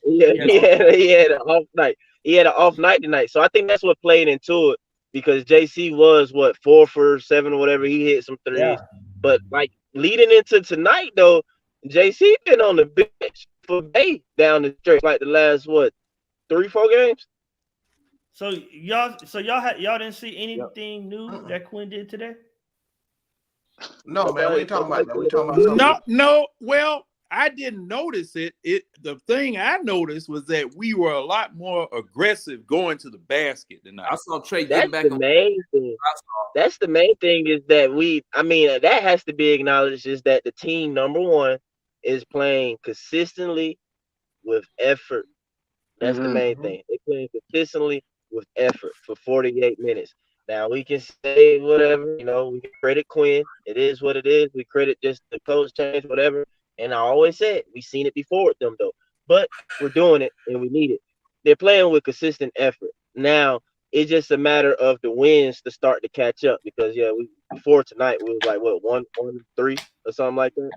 Yeah, he had an off night. He had an off night tonight, so I think that's what played into it because JC was 4 for 7 or whatever. He hit some threes, but like leading into tonight though, JC been on the bench for Bay down the stretch like the last 3-4 games. So y'all didn't see anything new that Quinn did today? No, man. We talking about that. We talking about no. Well, I didn't notice it. The thing I noticed was that we were a lot more aggressive going to the basket tonight. I saw Trey That's get back the main thing. That's the main thing is that that has to be acknowledged is that the team number one is playing consistently with effort. That's the main thing. They're playing consistently with effort for 48 minutes. Now we can say whatever, we can credit Quinn. It is what it is. We credit just the coach change, whatever. And I always said we seen it before with them though. But we're doing it and we need it. They're playing with consistent effort. Now it's just a matter of the wins to start to catch up because before tonight we was like 1-3 or something like that.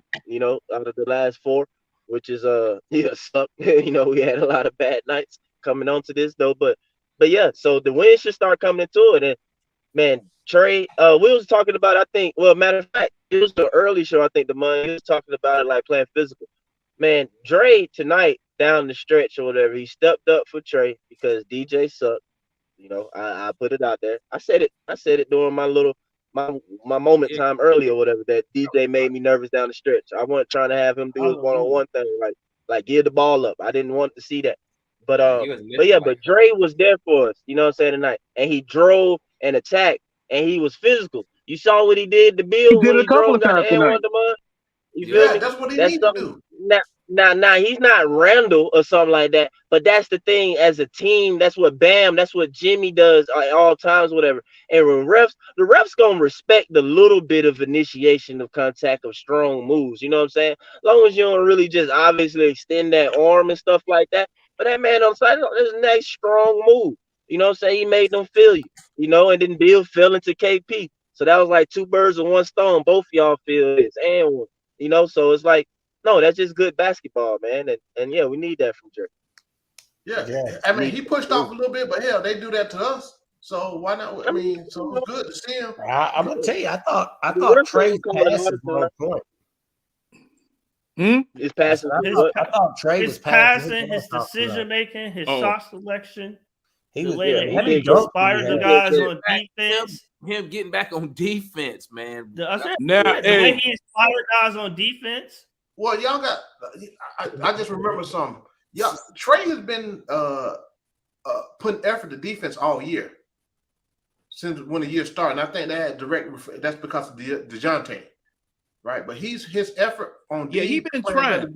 Out of the last 4, which is sucked. We had a lot of bad nights coming onto this though, but yeah, so the wins should start coming into it. And man, Trey, we was talking about, I think, well, matter of fact, it was the early show, I think, the money, he was talking about it like playing physical. Man, Dre tonight down the stretch or whatever, he stepped up for Trey because DJ sucked. I put it out there. I said it during my moment time earlier or whatever, that DJ made me nervous down the stretch. I wasn't trying to have him do his one-on-one thing, like give the ball up. I didn't want to see that. But Dre was there for us, you know what I'm saying, tonight. And he drove and attacked and he was physical. You saw what he did to Bill when he drove down the N1 to mud? You feel me? That's what he needs to do. Now he's not Randall or something like that, but that's the thing. As a team, that's what Jimmy does at all times, whatever. And when the refs gonna respect the little bit of initiation of contact of strong moves. You know what I'm saying? As long as you don't really just obviously extend that arm and stuff like that. But that man on the side, there's a nice strong move. You know what I'm saying? He made them feel you. And then Bill fell into KP. So that was like 2 birds with 1 stone. Both of y'all feel this and one. So it's like, no, that's just good basketball, man. And yeah, we need that from Jerry. Yeah. I mean, he pushed off a little bit, but hell, they do that to us. So why not? I mean, so it's good to see him. I'm gonna tell you, I thought Trey's passes were on point. His passing. I thought Trey was passing, his decision making, his shot selection. He was he inspired the guys on defense. Him getting back on defense, man. The way he inspired guys on defense. Well, y'all got. I just remember something. Yeah, Trey has been putting effort to defense all year since when the year started. And I think that had that's because of Dejounte, right? But his effort on defense. Yeah, he's been trying.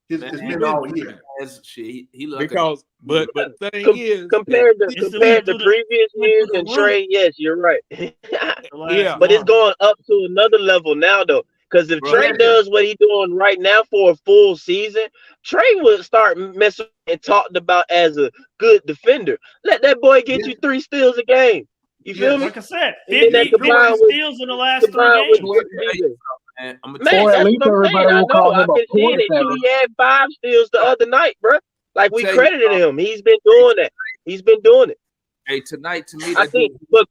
It's been all year. Because, but the thing is, compared to previous years and Trey, yes, you're right. But it's going up to another level now, though. Because if Trey does what he's doing right now for a full season, Trey would start messing and talked about as a good defender. Let that boy get you 3 steals a game. You feel me? Like I said, 50 steals in the last 3 games. Man, that's what I'm saying. I know. I can see it. He had 5 steals the other night, bro. Like we credited him. He's been doing that. He's been doing it. Hey, tonight to me, I think. But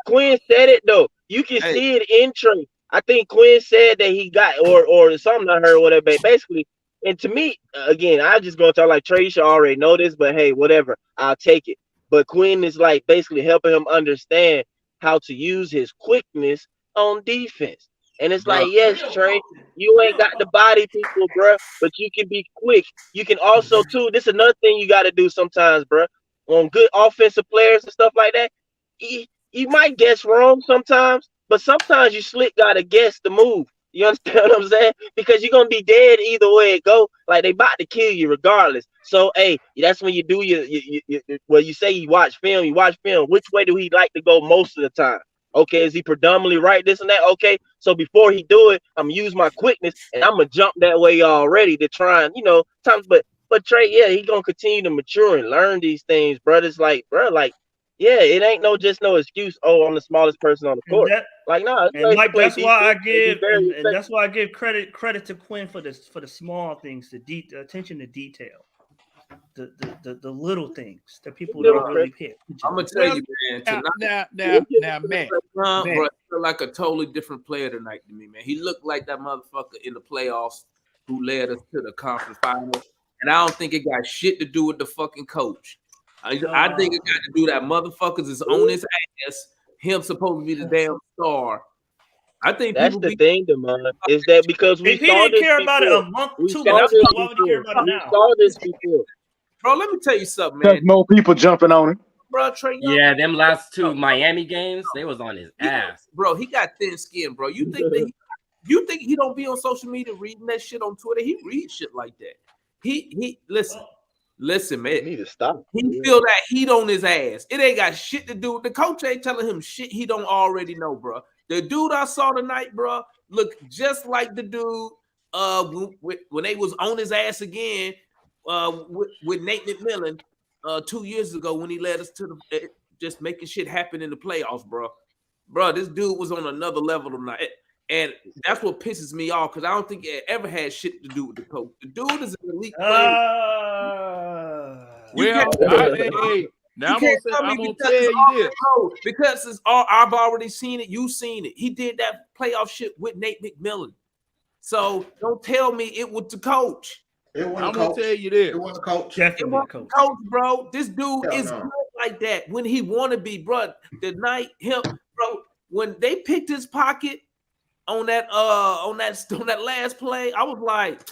Quinn said it though. You can see it in Trey. I think Quinn said that he got or something I heard, whatever. Basically, and to me, again, I'm just gonna talk like Trey should already know this, but hey, whatever, I'll take it. But Quinn is like basically helping him understand how to use his quickness on defense. And it's like, yes, Trey, you ain't got the body people, bro, but you can be quick. You can also, too, this is another thing you got to do sometimes, bro. On good offensive players and stuff like that, you might guess wrong sometimes, but sometimes you slick got to guess the move. You understand what I'm saying? Because you're going to be dead either way it go. Like, they about to kill you regardless. So, hey, that's when you do you say you watch film. Which way do he like to go most of the time? Okay, is he predominantly right, this and that? Okay, so before he do it, I'm gonna use my quickness and I'm gonna jump that way already to try and, times. But Trey, yeah, he gonna continue to mature and learn these things, bro. It's like, yeah, it ain't no excuse. Oh, I'm the smallest person on the court. That's why I give credit to Quinn for the small things, the attention to detail. The little things that people don't really pay attention. I'm gonna tell you, man. Now, man, bro, he feel like a totally different player tonight to me, man. He looked like that motherfucker in the playoffs who led us to the conference final, and I don't think it got shit to do with the fucking coach. I think it got to do that motherfuckers is on his ass. Him supposed to be the damn star. I think that's the thing, Demond, is that because we saw this care about it a month, 2 months ago, why would he care about it now? We saw this before. Bro, let me tell you something, man. There's more people jumping on him. Bro, Trey Young. Yeah, them last 2 Miami games, they was on his ass. Bro, he got thin skin, bro. You think that You think he don't be on social media reading that shit on Twitter? He reads shit like that. He listen, man. You need to stop. He feel that heat on his ass. It ain't got shit to do. The coach ain't telling him shit he don't already know, bro. The dude I saw tonight, bro, looked just like the dude when they was on his ass again with Nate McMillan 2 years ago when he led us to the just making shit happen in the playoffs, bro. Bro, this dude was on another level tonight. And that's what pisses me off because I don't think it ever had shit to do with the coach. The dude is an elite player. Now I'm gonna tell you this. Because I've already seen it. You've seen it. He did that playoff shit with Nate McMillan. So don't tell me it was the coach. I'm gonna tell you this. It was a coach. It was the coach, bro. This dude is good like that when he want to be, bro. The night bro, when they picked his pocket on that last play, I was like,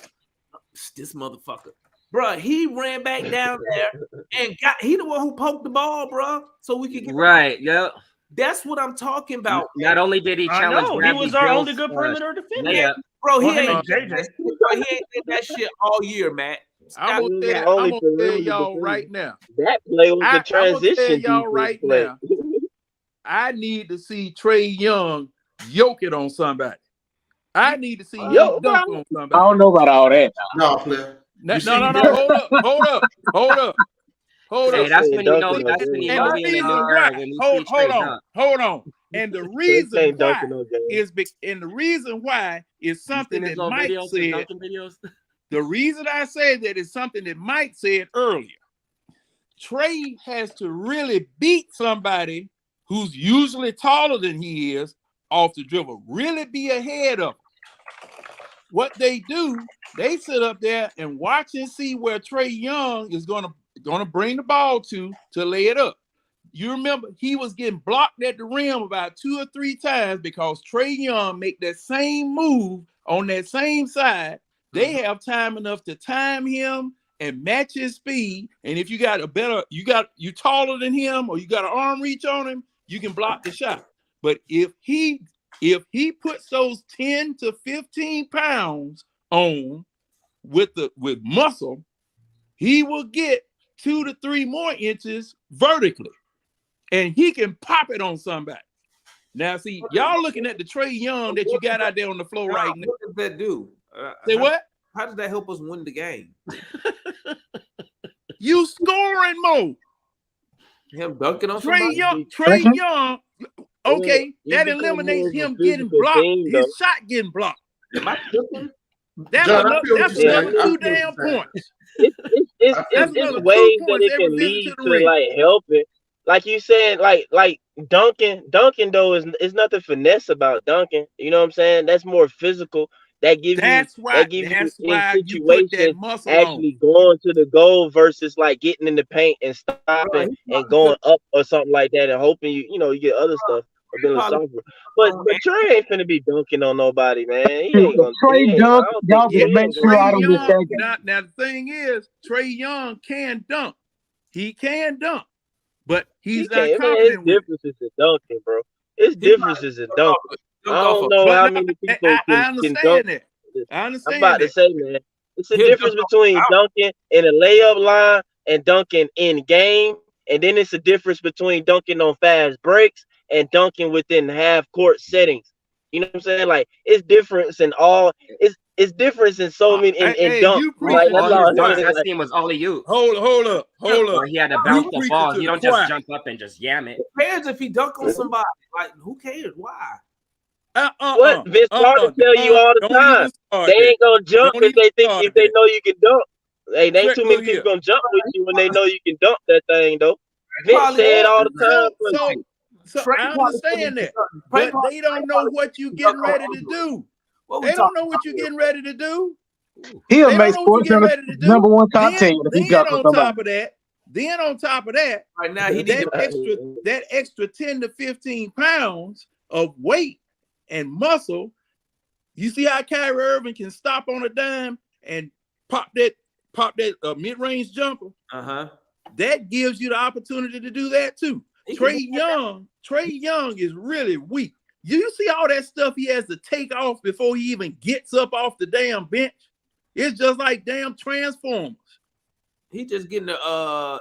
this motherfucker, bro. He ran back down there and he the one who poked the ball, bro, so we could get right. Yeah, that's what I'm talking about. Not only did he challenge, he was our only good perimeter defender. Yeah, bro, he ain't JJ. did that shit all year, Matt. I'm gonna tell y'all right now. That play was the transition. I'm gonna tell y'all right now. I need to see Trey Young yoke it on somebody. I need to see him dunk on somebody. I don't know about all that. No, player. No. Hold up. Hey, that's when you know. That's when you know. Hold on. And the reason why is something that Mike said. The reason I say that is something that Mike said earlier. Trey has to really beat somebody who's usually taller than he is off the dribble, really be ahead of him. What they do, they sit up there and watch and see where Trey Young is gonna bring the ball to lay it up. You remember he was getting blocked at the rim about 2 or 3 times because Trey Young make that same move on that same side. They have time enough to time him and match his speed. And if you got you taller than him or you got an arm reach on him, you can block the shot. But if he puts those 10 to 15 pounds on with muscle, he will get 2 to 3 more inches vertically, and he can pop it on somebody. Now, see, y'all looking at the Trey Young that you got out there on the floor right now. What does that do? Say what? How does that help us win the game? You scoring more. Him dunking on Trey Young. Okay, that eliminates him getting blocked. His shot getting blocked. Am I tripping? That's another 2 damn points. It's ways that it can lead to like help it. Like you said, like dunking though is nothing finesse about dunking. You know what I'm saying? That's more physical. That gives you in situations actually going to the goal versus like getting in the paint and stopping and going up or something like that and hoping you get other stuff. But Trey ain't finna be dunking on nobody, man. He ain't gonna Trey dunk. Y'all can make sure I don't get taken. Now the thing is, Trey Young can dunk. He can dunk, but he's not confident. It's differences in dunking, bro. It's differences in dunking. I don't know how many people can dunk. That. I understand. I'm about to say, man, it's a difference between dunking in a layup line and dunking in game, and then it's a difference between dunking on fast breaks and dunking within half court settings. You know what I'm saying? Like it's difference in all. It's difference in so many in dunk. Like, that team was all you. Hold up. Or he had to bounce the ball. He don't just jump up and just yam it. Who cares if he dunk on somebody? Like, who cares? Why? What Vince Carter tell you all the time? They ain't gonna jump if they know you can dunk. Hey, there ain't too many people gonna jump with you when they know you can dunk that thing though. Vince said all the time. So I understand that, but they don't know what you getting ready to do. They don't know what you're getting ready to do. He'll make sports number 1 top 10 if he got on top of that, right now he that extra 10 to 15 pounds of weight and muscle. You see how Kyrie Irving can stop on a dime and pop that mid-range jumper? That gives you the opportunity to do that too. Trey Young is really weak. You see all that stuff he has to take off before he even gets up off the damn bench? It's just like damn Transformers. He just getting the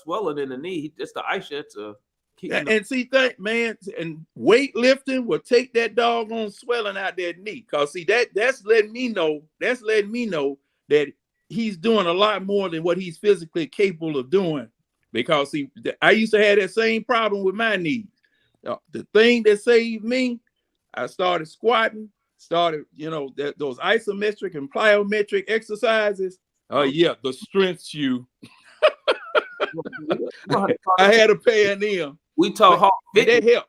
swelling in the knee. Just the ice to keep. And see that, man, and weightlifting will take that doggone swelling out that knee. Cause see that's letting me know that he's doing a lot more than what he's physically capable of doing. Because see, I used to have that same problem with my knees. The thing that saved me, I started squatting, those isometric and plyometric exercises. Oh yeah, the strength shoe. I had a pair of them. We talk hard. That helped.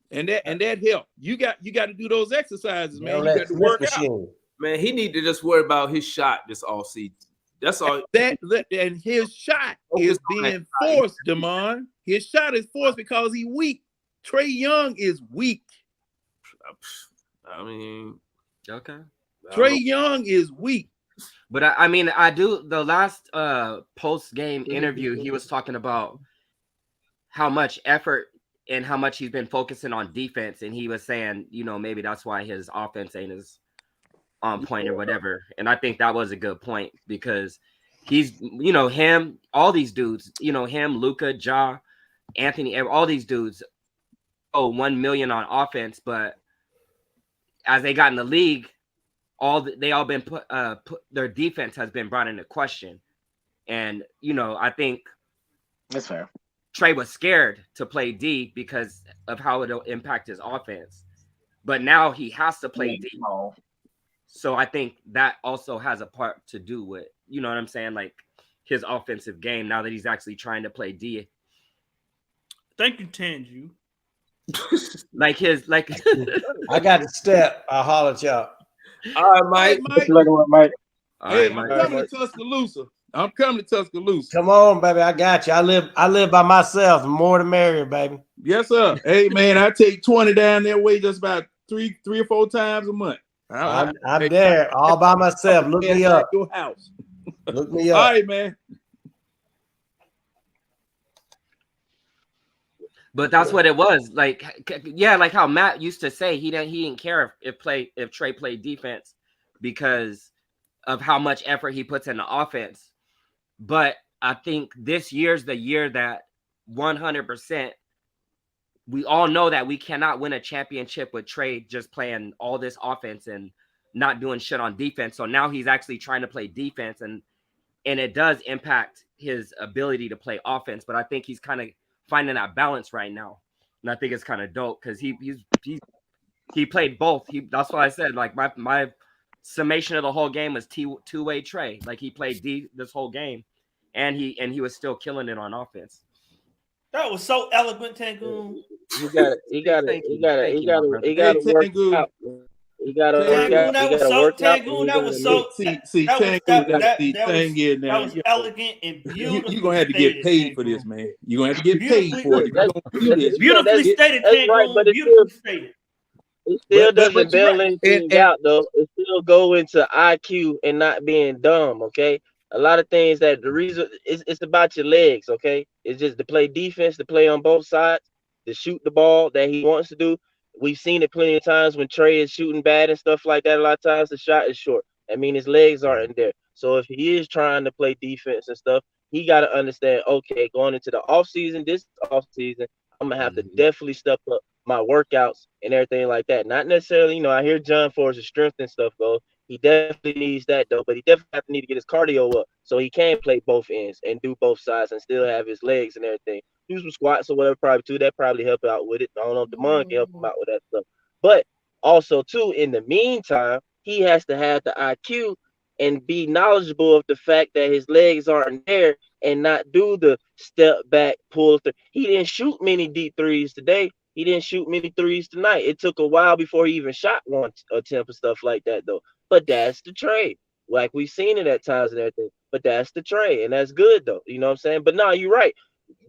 And that helped. You got to do those exercises, man. You got to work out. Man, he need to just worry about his shot this all season. That's all. And his shot is being forced, Damon. His shot is forced because he's weak. Trey Young is weak. I mean, okay. Trey Young is weak. But I do. The last post-game interview, he was talking about how much effort and how much he's been focusing on defense, and he was saying, maybe that's why his offense ain't as on point or whatever. And I think that was a good point because he's, him, all these dudes, him, Luka, Ja, Anthony, all these dudes, 1 million on offense, but as they got in the league, they all been put their defense has been brought into question. And I think that's fair. Trey was scared to play D because of how it'll impact his offense. But now he has to play D. So I think that also has a part to do with, you know what I'm saying? Like his offensive game now that he's actually trying to play D. Thank you, Tanju. I got the step. I'll holler at y'all. All right, Mike. Mike. Hey, I'm coming to Tuscaloosa. I'm coming to Tuscaloosa. Come on, baby. I got you. I live by myself. The more the merrier, baby. Yes, sir. Hey, man, I take 20 down that way just about three or four times a month. I'm there all by myself. Look me up. Your house. Look me up. All right, man. But that's what it was. Like how Matt used to say he didn't care if Trey played defense because of how much effort he puts in the offense. But I think this year's the year that 100% we all know that we cannot win a championship with Trey just playing all this offense and not doing shit on defense. So now he's actually trying to play defense and it does impact his ability to play offense. But I think he's kind of finding that balance right now. And I think it's kind of dope because he played both. That's why I said like my summation of the whole game was two-way Trey. Like he played D this whole game and he was still killing it on offense. That was so eloquent, Tangoon. He got to work out. He got to work out. That was so. That was elegant and beautiful. You're gonna have to get paid for this, man. You're gonna have to get paid for it. Beautifully stated, Tangoon. Beautifully stated. It still doesn't bail anything out, though. It still go into IQ and not being dumb. Okay. A lot of things that the reason it's about your legs, okay? It's just to play defense, to play on both sides, to shoot the ball that he wants to do. We've seen it plenty of times when Trey is shooting bad and stuff like that. A lot of times the shot is short. I mean, his legs aren't there. So if he is trying to play defense and stuff, he got to understand, okay, going into the this offseason, I'm going to have to definitely step up my workouts and everything like that. Not necessarily, I hear John Forrest's strength and stuff go. He definitely needs that, though, but he definitely need to get his cardio up so he can play both ends and do both sides and still have his legs and everything. Do some squats or whatever, probably, too. That probably help out with it. I don't know if Damon can help him out with that stuff. But also, too, in the meantime, he has to have the IQ and be knowledgeable of the fact that his legs aren't there and not do the step back, pull through. He didn't shoot many deep threes today. He didn't shoot many threes tonight. It took a while before he even shot one attempt and stuff like that, though. But that's the trade. Like we've seen it at times and everything. But that's the trade. And that's good, though. You know what I'm saying? But no, you're right.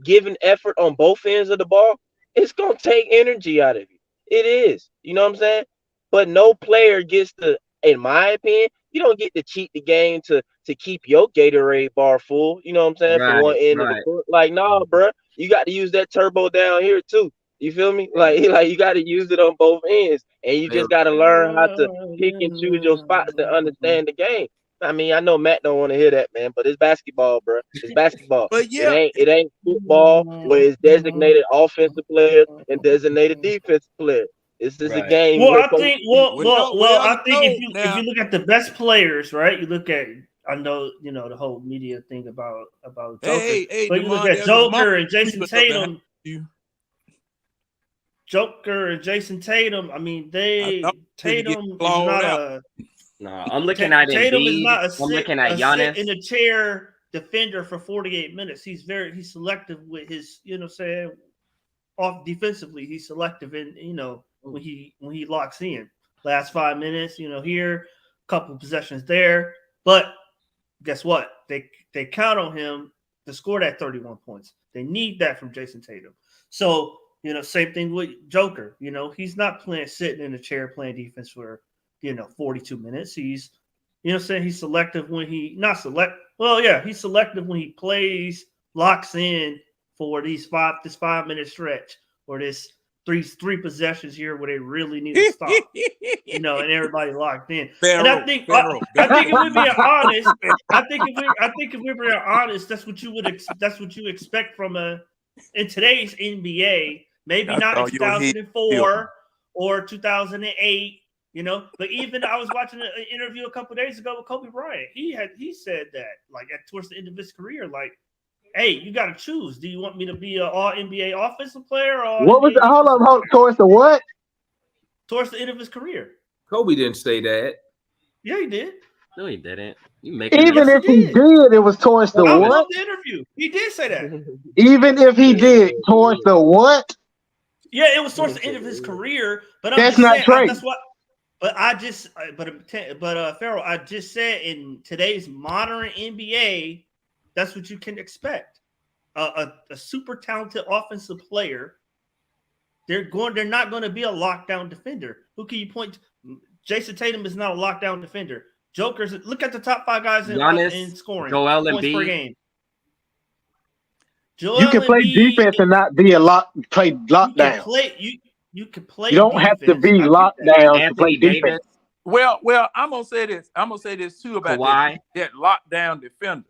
Giving effort on both ends of the ball, it's going to take energy out of you. It is. You know what I'm saying? But no player gets to, in my opinion, you don't get to cheat the game to keep your Gatorade bar full. You know what I'm saying? Right, for one end of the court. Like, nah, bro. You got to use that turbo down here, too. You feel me? Like you got to use it on both ends, and you just got to learn how to pick and choose your spots and understand the game. I mean, I know Matt don't want to hear that, man, but it's basketball, bro. It's basketball. But yeah, It ain't football where it's designated offensive players and designated defensive players. This is a Right. game Well, where I think I think if now, you look at the best players, right? You look at I know the whole media thing about Joker, hey, but you look Demond, at there's a monkey Joker and Jason creeping up behind Tatum. you. Joker and Jason Tatum. I mean, I thought Tatum get is clawed not out. a. No, I'm looking at Tatum is Embiid. not I'm looking at sit Giannis. in a chair defender for 48 minutes. He's selective with his, saying, off defensively. He's selective in, when he locks in. Last 5 minutes, here, couple possessions there. But guess what? They count on him to score that 31 points. They need that from Jason Tatum. So, same thing with Joker. He's not sitting in a chair playing defense for 42 minutes. He's, he's selective when he's selective when he plays, locks in for this 5 minute stretch or this three possessions here where they really need to stop. And everybody locked in. And I think if we're being honest, if we're being honest, that's what you expect from in today's NBA. Maybe not in 2004 or 2008. But even I was watching an interview a couple of days ago with Kobe Bryant. He said that towards the end of his career, hey, you got to choose. Do you want me to be an all NBA offensive player or what was the, hold on, towards the what? Towards the end of his career. Kobe didn't say that. Yeah, he did. No, he didn't. Even if he did, it was towards the I what? love the interview. He did say that. Even if he did, towards the what? Yeah, it was towards the end of his career. But that's not Trey. That's what. But Farrell, I just said in today's modern NBA, that's what you can expect. A super talented offensive player. They're not going to be a lockdown defender. Who can you point to? Jason Tatum is not a lockdown defender. Joker's look at the top 5 guys in scoring. Joel points per Embiid. game. You can play defense and not be play lockdown. You can play. You don't have to be locked down to play defense. Well, I'm gonna say this. I'm gonna say this too about that lockdown defender.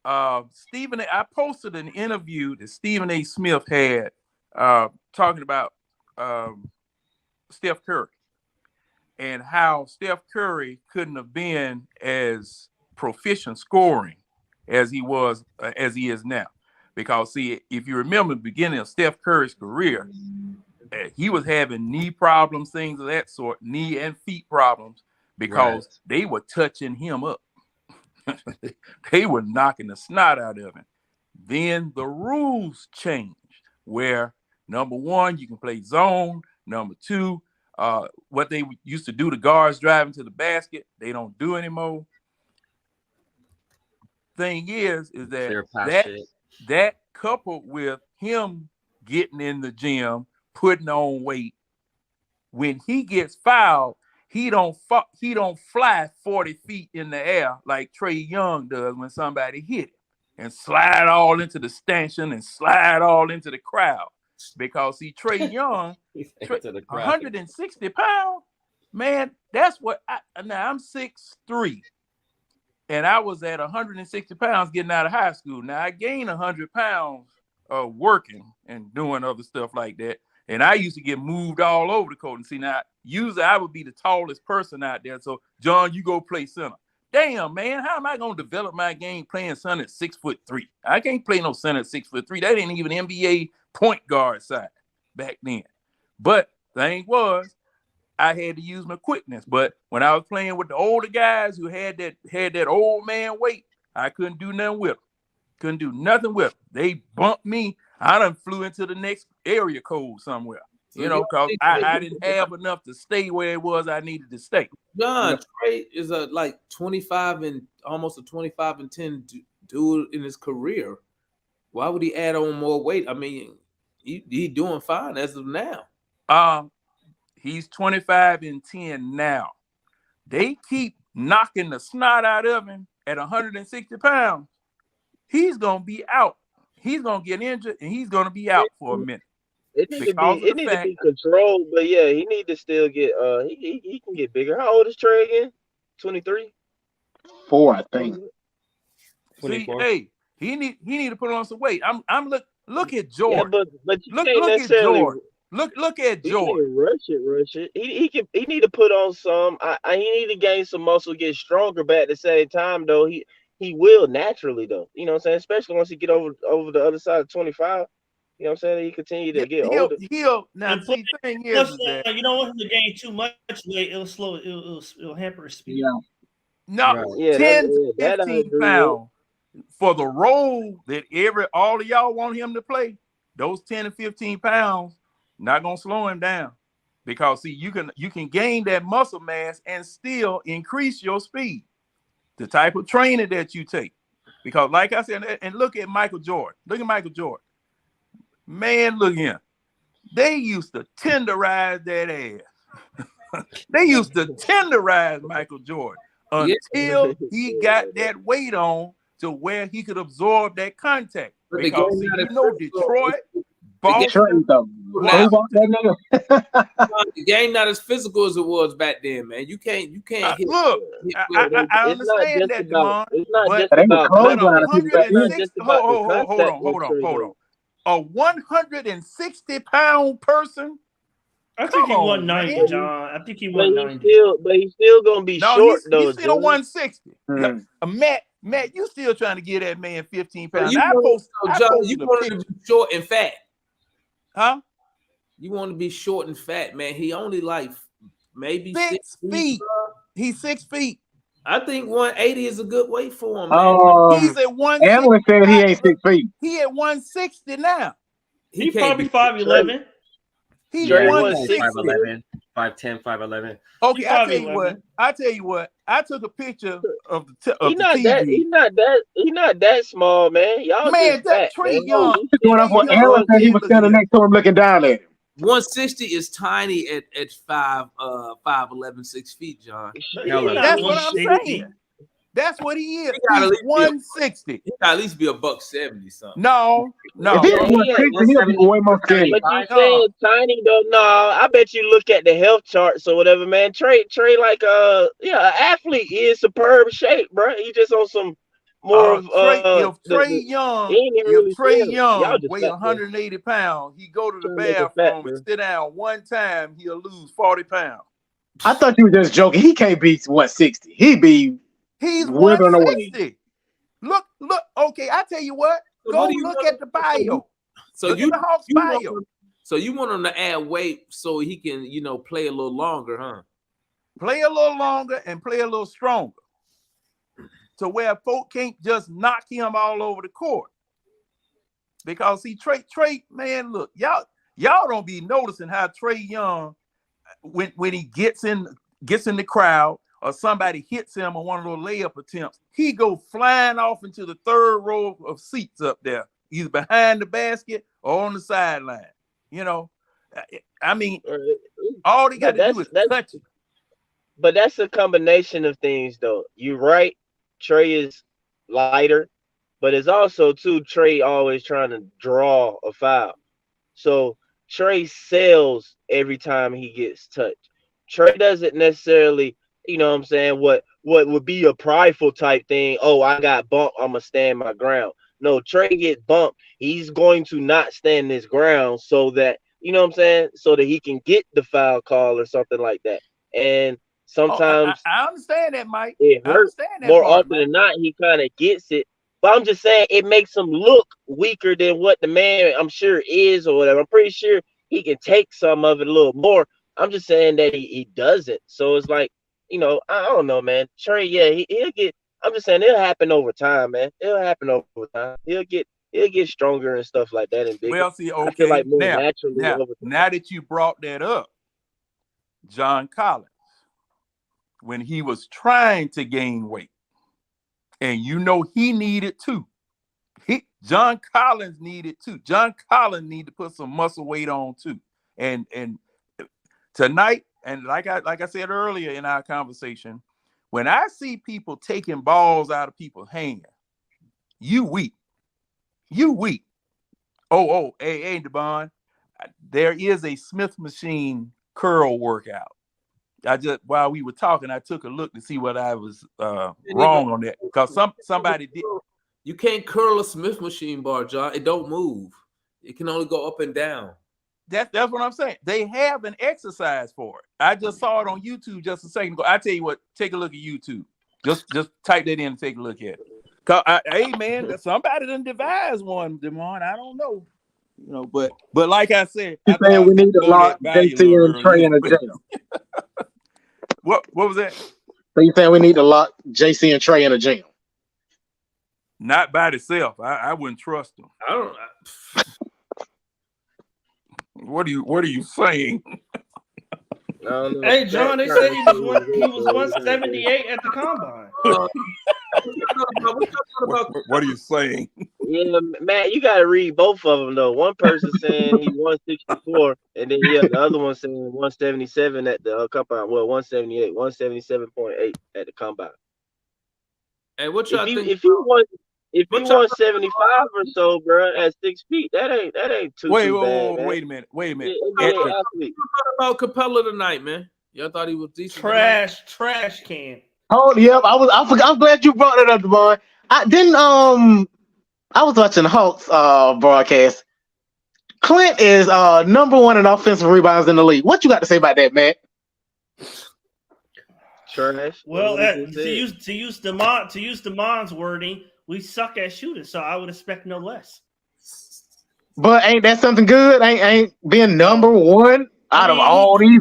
I posted an interview that Stephen A. Smith had talking about Steph Curry and how Steph Curry couldn't have been as proficient scoring as he is now. Because see, if you remember the beginning of Steph Curry's career, he was having knee problems, things of that sort, knee and feet problems, because they were touching him up. They were knocking the snot out of him. Then the rules changed, where number one, you can play zone. Number two, what they used to do to guards driving to the basket, they don't do anymore. Thing is that coupled with him getting in the gym, putting on weight, when he gets fouled, he don't fly 40 feet in the air like Trey Young does when somebody hit him and slide all into the stanchion and slide all into the crowd. Because Trey Young, 160 pounds, man, that's what I'm 6'3", and I was at 160 pounds getting out of high school. Now I gained 100 pounds working and doing other stuff like that. And I used to get moved all over the court. And see, now, usually I would be the tallest person out there. So, John, you go play center. Damn, man, how am I going to develop my game playing center at 6'3"? I can't play no center at 6'3". That ain't even NBA point guard side back then. But the thing was, I had to use my quickness. But when I was playing with the older guys who had that old man weight, I couldn't do nothing with them. They bumped me. I done flew into the next area code somewhere, because I didn't have enough to stay where it was I needed to stay. John, Trey is like 25 and almost a 25 and 10 dude in his career. Why would he add on more weight? I mean, he doing fine as of now. He's 25 and 10 now. They keep knocking the snot out of him at 160 pounds. He's going to be out. He's going to get injured, and he's going to be out for a minute. It need to because be of the it need to fact be controlled, but yeah, he need to still get he can get bigger. How old is Trey again? 23? 4, I think. see, 24. hey, he need to put on some weight. I'm look at Yeah, Jordan. but you can't Look at necessarily Jordan. Look at you Jordan. can't rush it. He need to put on some. He need to gain some muscle, get stronger. But at the same time, though, he will naturally though. You know what I'm saying? Especially once he get over the other side of 25. You know what I'm saying? He continue to get older. He'll now And see thing plus, is that you don't want him to gain too much weight. It'll slow. It'll hamper his speed. Yeah. no Right. Yeah, 10 to that I 15 agree with. pounds for the role that all of y'all want him to play. Those 10 to 15 pounds not gonna slow him down, because see you can gain that muscle mass and still increase your speed. The type of training that you take, because like I said, and look at Michael Jordan. Look at Michael Jordan. Man, look at him. They used to tenderize that ass. They used to tenderize Michael Jordan until he got that weight on to where he could absorb that contact. But the Because game see, not you as know physical. Detroit, The game, Boston, now, Move on that nigga. the game not as physical as it was back then, man. You can't hit. look, hit I It's not understand just that, about Demond, it's not but just But they were about close but line of people back it's not then. just 160 about the hold contact with on. Trey Young. A 160 pound person. I think he Come won on, 90, man. John. I think he But won he's 90. still gonna be No, short he's though, still a John. 160. Yeah. Mm. Matt, you still trying to get that man 15 So pounds. you I want, posted John, you a want picture. him to be short and fat. Huh? You want to be short and fat, man. He only like maybe 6 feet. bro. He's 6 feet. I think 180 is a good weight for him, man. He's at 160. Analyst said he ain't 6 feet. He at 160 now. He can't probably be 5'11". He's Trey Yeah, 160. 5'11", 5'10", 5'11". Okay, He I probably tell you what. I took a picture of the He not TV. that small, man. Y'all Man, just that fat, Trey man. Young. He's Going up on Young, analyst said he man, was look standing here. next to him looking down at him. 160 is tiny at 5'11", 6 feet, John. That's what I'm 160. saying. That's what he is. He gotta He's at least be 160. He got at least be $170 something. No. If he was 160, he'll be way more skinny. But you saying tiny though? No, I bet you look at the health charts or whatever, man. Trey like an athlete. He in superb shape, bro. He just on some more of If Trey Young just weigh fat, 180 pounds, he go to the Trying to make him fat, bathroom and bro. sit down one time, he'll lose 40 pounds. I thought you were just joking. He can't be 160. He be He's withering away. 160. Look. Okay, I tell you what. So Go what do you look want- at the bio. So Look you, at the Hawks you bio. want, so you want him to add weight so he can, play a little longer, huh? Play a little longer and play a little stronger, to where folk can't just knock him all over the court. Because see, Trey, man, look, y'all don't be noticing how Trey Young, when he gets in the crowd or somebody hits him on one of those layup attempts, he go flying off into the third row of seats up there, either behind the basket or on the sideline. I mean, all they got to do is touch it. But that's a combination of things, though. You're right. Trey is lighter, but it's also too Trey always trying to draw a foul. So Trey sells every time he gets touched. Trey doesn't necessarily, what would be a prideful type thing. Oh, I got bumped, I'm gonna stand my ground. No, Trey gets bumped. He's going to not stand his ground so that, so that he can get the foul call or something like that. And sometimes I understand that, Mike. it I hurts. understand that More part, often Mike. than not, he kind of gets it. But I'm just saying it makes him look weaker than what the man I'm sure is or whatever. I'm pretty sure he can take some of it a little more. I'm just saying that he doesn't. So it's like, I don't know, man. Trey, yeah, he'll get. I'm just saying it'll happen over time, man. It'll happen over time. He'll get stronger and stuff like that and bigger. Well, see, I feel okay, like more naturally now over time. that you brought that up, John Collins, when he was trying to gain weight, and he needed to. John Collins needed to. John Collins needed to put some muscle weight on too. And tonight, and like I said earlier in our conversation, when I see people taking balls out of people's hands, you weak. You weak. Hey, Devon, there is a Smith machine curl workout. I just while we were talking, I took a look to see what I was wrong on that because somebody did. You can't curl a Smith machine bar, John. It don't move. It can only go up and down. That's what I'm saying. They have an exercise for it. I just saw it on YouTube just a second ago. I tell you what, take a look at YouTube. Just type that in and take a look at it. Cause hey man, somebody done devised one, Demond. I don't know. You know, but like I said, He's saying we need to lock JC and Trey in a jail. What was that? So you saying we need to lock JC and Trey in a jail? Not by itself. I wouldn't trust them. I don't. What are you saying? Hey John, they said he was 178 at the combine. What are you saying? Yeah, Matt, you gotta read both of them though. One person saying he's 164, and then the other one saying 177 at the combine. Well, 178, 177.8 at the combine. Hey, what y'all think? If you want 75 or so, bro, at 6 feet, that ain't too bad. Wait a minute. What about Capella tonight, man? Y'all thought he was decent? Trash can. Oh, yep. I'm glad you brought it up, boy. I was watching the Hawks broadcast. Clint is number 1 in offensive rebounds in the league. What you got to say about that, Matt? Trash. Well, to use Demond's wording, we suck at shooting, so I would expect no less. But ain't that something good? Ain't being number 1 out of all these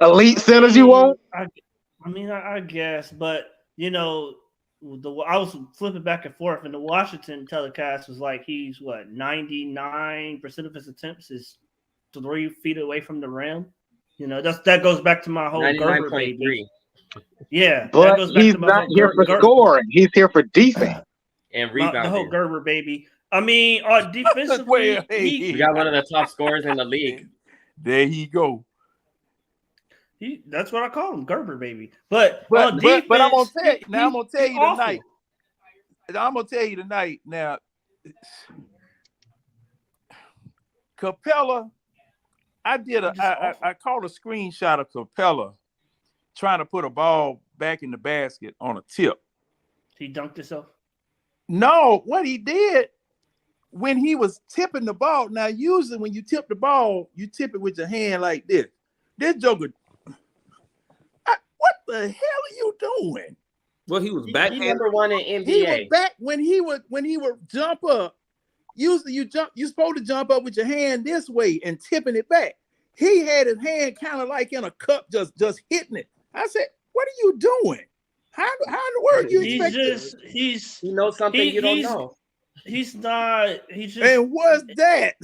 elite centers you want? I guess, but you know, I was flipping back and forth, and the Washington telecast was like he's 99% of his attempts is 3 feet away from the rim. You know, that goes back to my whole Gerber baby. Yeah, but he's not here for scoring. He's here for defense and rebounding. The whole Gerber baby. I mean, defensively, we got one of the top scorers in the league. There you go. That's what I call him, Gerber baby. But defense, but I'm gonna tell you now. I'm gonna tell you tonight. I'm gonna tell you tonight. Now, Capella, I caught a screenshot of Capella trying to put a ball back in the basket on a tip. He dunked himself. No, what he did when he was tipping the ball. Now, usually when you tip the ball, you tip it with your hand like this. This joker. What the hell are you doing? Well, he was back. Number 1 in NBA. He was back when he would jump up. Usually you're supposed to jump up with your hand this way and tipping it back. He had his hand kind of like in a cup, just hitting it. I said, "What are you doing? How in the world you expect?" He knows something you don't know. He's not. He's just. And what's that?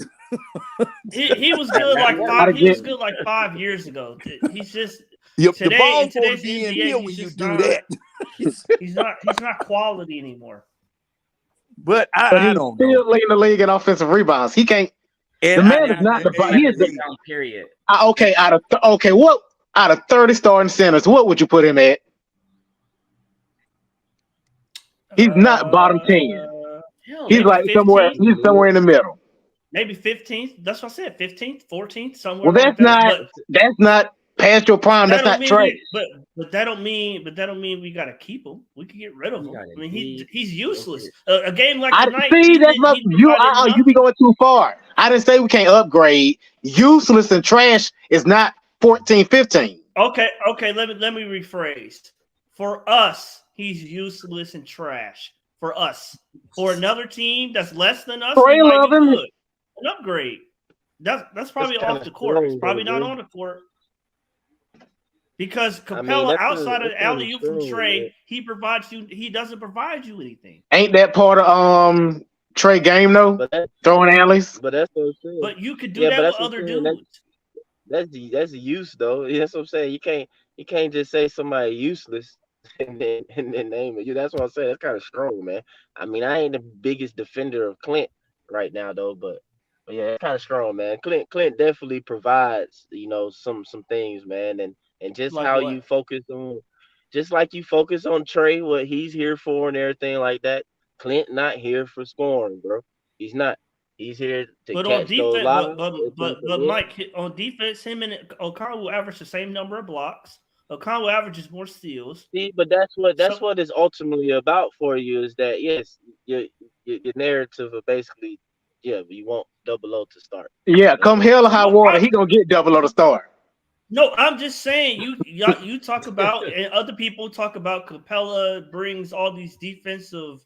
he was good like 5. He was good like 5 years ago. He's just. The ball's supposed to be in here when you do that. He's not quality anymore. But I don't know. Still leading the league in offensive rebounds. He can't. The man is not the. He is the period. Okay, out of 30 starting centers, what would you put him at? He's not bottom 10. He's like 15th. He's somewhere in the middle. Maybe 15th. That's what I said. 15th, 14th, somewhere. Well, that's not past your prime. That's not trade. But that don't mean we gotta keep him. We can get rid of him. I mean, he's useless. A game like tonight. You be going too far. I didn't say we can't upgrade. Useless and trash is not 14, 15. Okay. Let me rephrase. For us, he's useless and trash. For us, for another team that's less than us, Trey Young, an upgrade. That's probably off the court. It's probably not on the court. Because Capella, outside of the alley-oop from Trey, he provides you. He doesn't provide you anything. Ain't that part of Trey game though? Throwing alleys. But that's what I'm saying. But you could do that with other dudes. That's the use though. That's what I'm saying. You can't just say somebody useless and then name it. That's what I'm saying. That's kind of strong, man. I mean, I ain't the biggest defender of Clint right now though, but yeah, it's kind of strong, man. Clint definitely provides, some things, man, and just like how you focus on, just like you focus on Trey, what he's here for and everything like that. Clint not here for scoring, bro. He's not. He's here to But catch on defense, those lobs. but Mike, on defense, him and Okon will average the same number of blocks. Okon averages more steals. See, but that's what it's ultimately about for you is that yes, your narrative of basically, yeah, you want Double O to start. Yeah, come hell or high water, he gonna get Double O to start. No, I'm just saying you talk about and other people talk about Capella brings all these defensive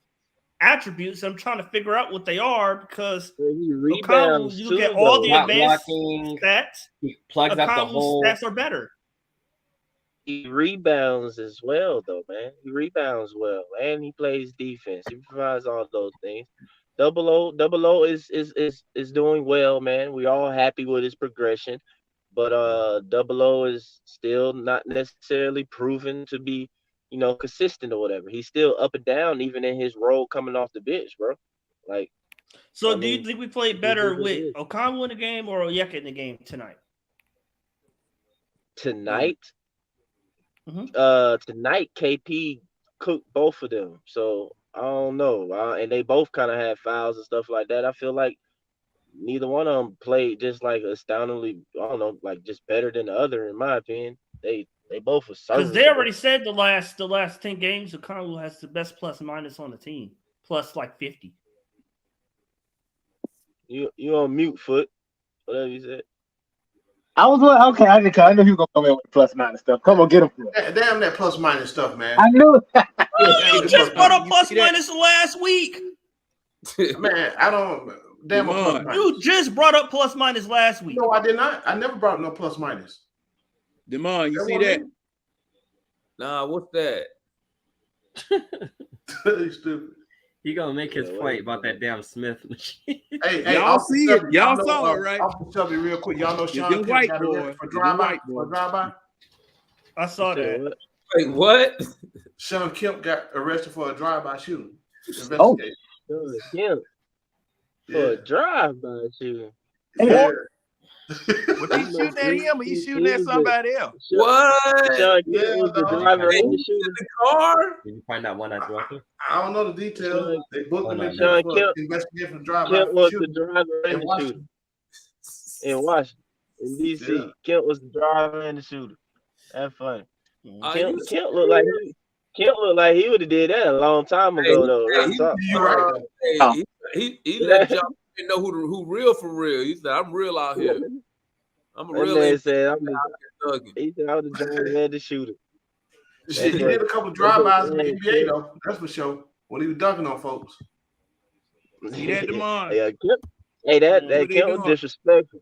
attributes. I'm trying to figure out what they are because Okon, you get all the advanced stats. He plugs up the whole. Stats are better. He rebounds as well, though, man. He rebounds well, and he plays defense. He provides all those things. Double O is doing well, man. We all happy with his progression, but Double O is still not necessarily proven to be, consistent or whatever. He's still up and down, even in his role coming off the bench, bro. Like, so do you think we played better with Okon in the game or Onyeka in the game tonight? Tonight, tonight KP cooked both of them, so I don't know. And they both kind of had fouls and stuff like that. I feel like neither one of them played just like astoundingly, I don't know, like just better than the other, in my opinion. They both were serviceable. Because they already said the last 10 games, Okon has the best plus minus on the team, plus like 50. You on mute, Foot? Whatever you said. I was like, okay, I knew he was gonna come in with the plus minus stuff. Come on, get him. Damn that plus minus stuff, man. I knew it. You just brought up plus minus last week. Man, I don't. Damn a plus minus. You just brought up plus minus last week. No, I did not. I never brought up no plus minus. Demond, you see that? Nah, what's that? Stupid. He gonna make his point about that damn Smith machine. Hey, y'all see it? Y'all saw it, right? I'll tell you real quick. Y'all know Sean Kemp white got boy. arrested for drive-by. I saw that. Wait, what? Sean Kemp got arrested for a drive-by shooting. Oh, Kemp for a drive-by shooting. Yeah. Was he shooting at him or he shooting at somebody else? What? Sean Kemp was the driver in the shooting. The car? Did you find that one I dropped? I don't know the details. They booked him in Sean for Kemp investigation for drive-by Kemp was the shooting driver in the shooting. In Washington. In DC. Yeah. Kemp was the driver and the shooter. That's funny. Kemp looked like he would have did that a long time ago, though. He let y'all know who real for real. He said, "I'm real out here. I'm a real." He said, "I was the driver and the shooter." Shit, he did a couple drive-bys in the NBA though. That's for sure. When he was dunking on folks. See that, Demond? Yeah, Kemp. Hey, that Kemp was disrespectful.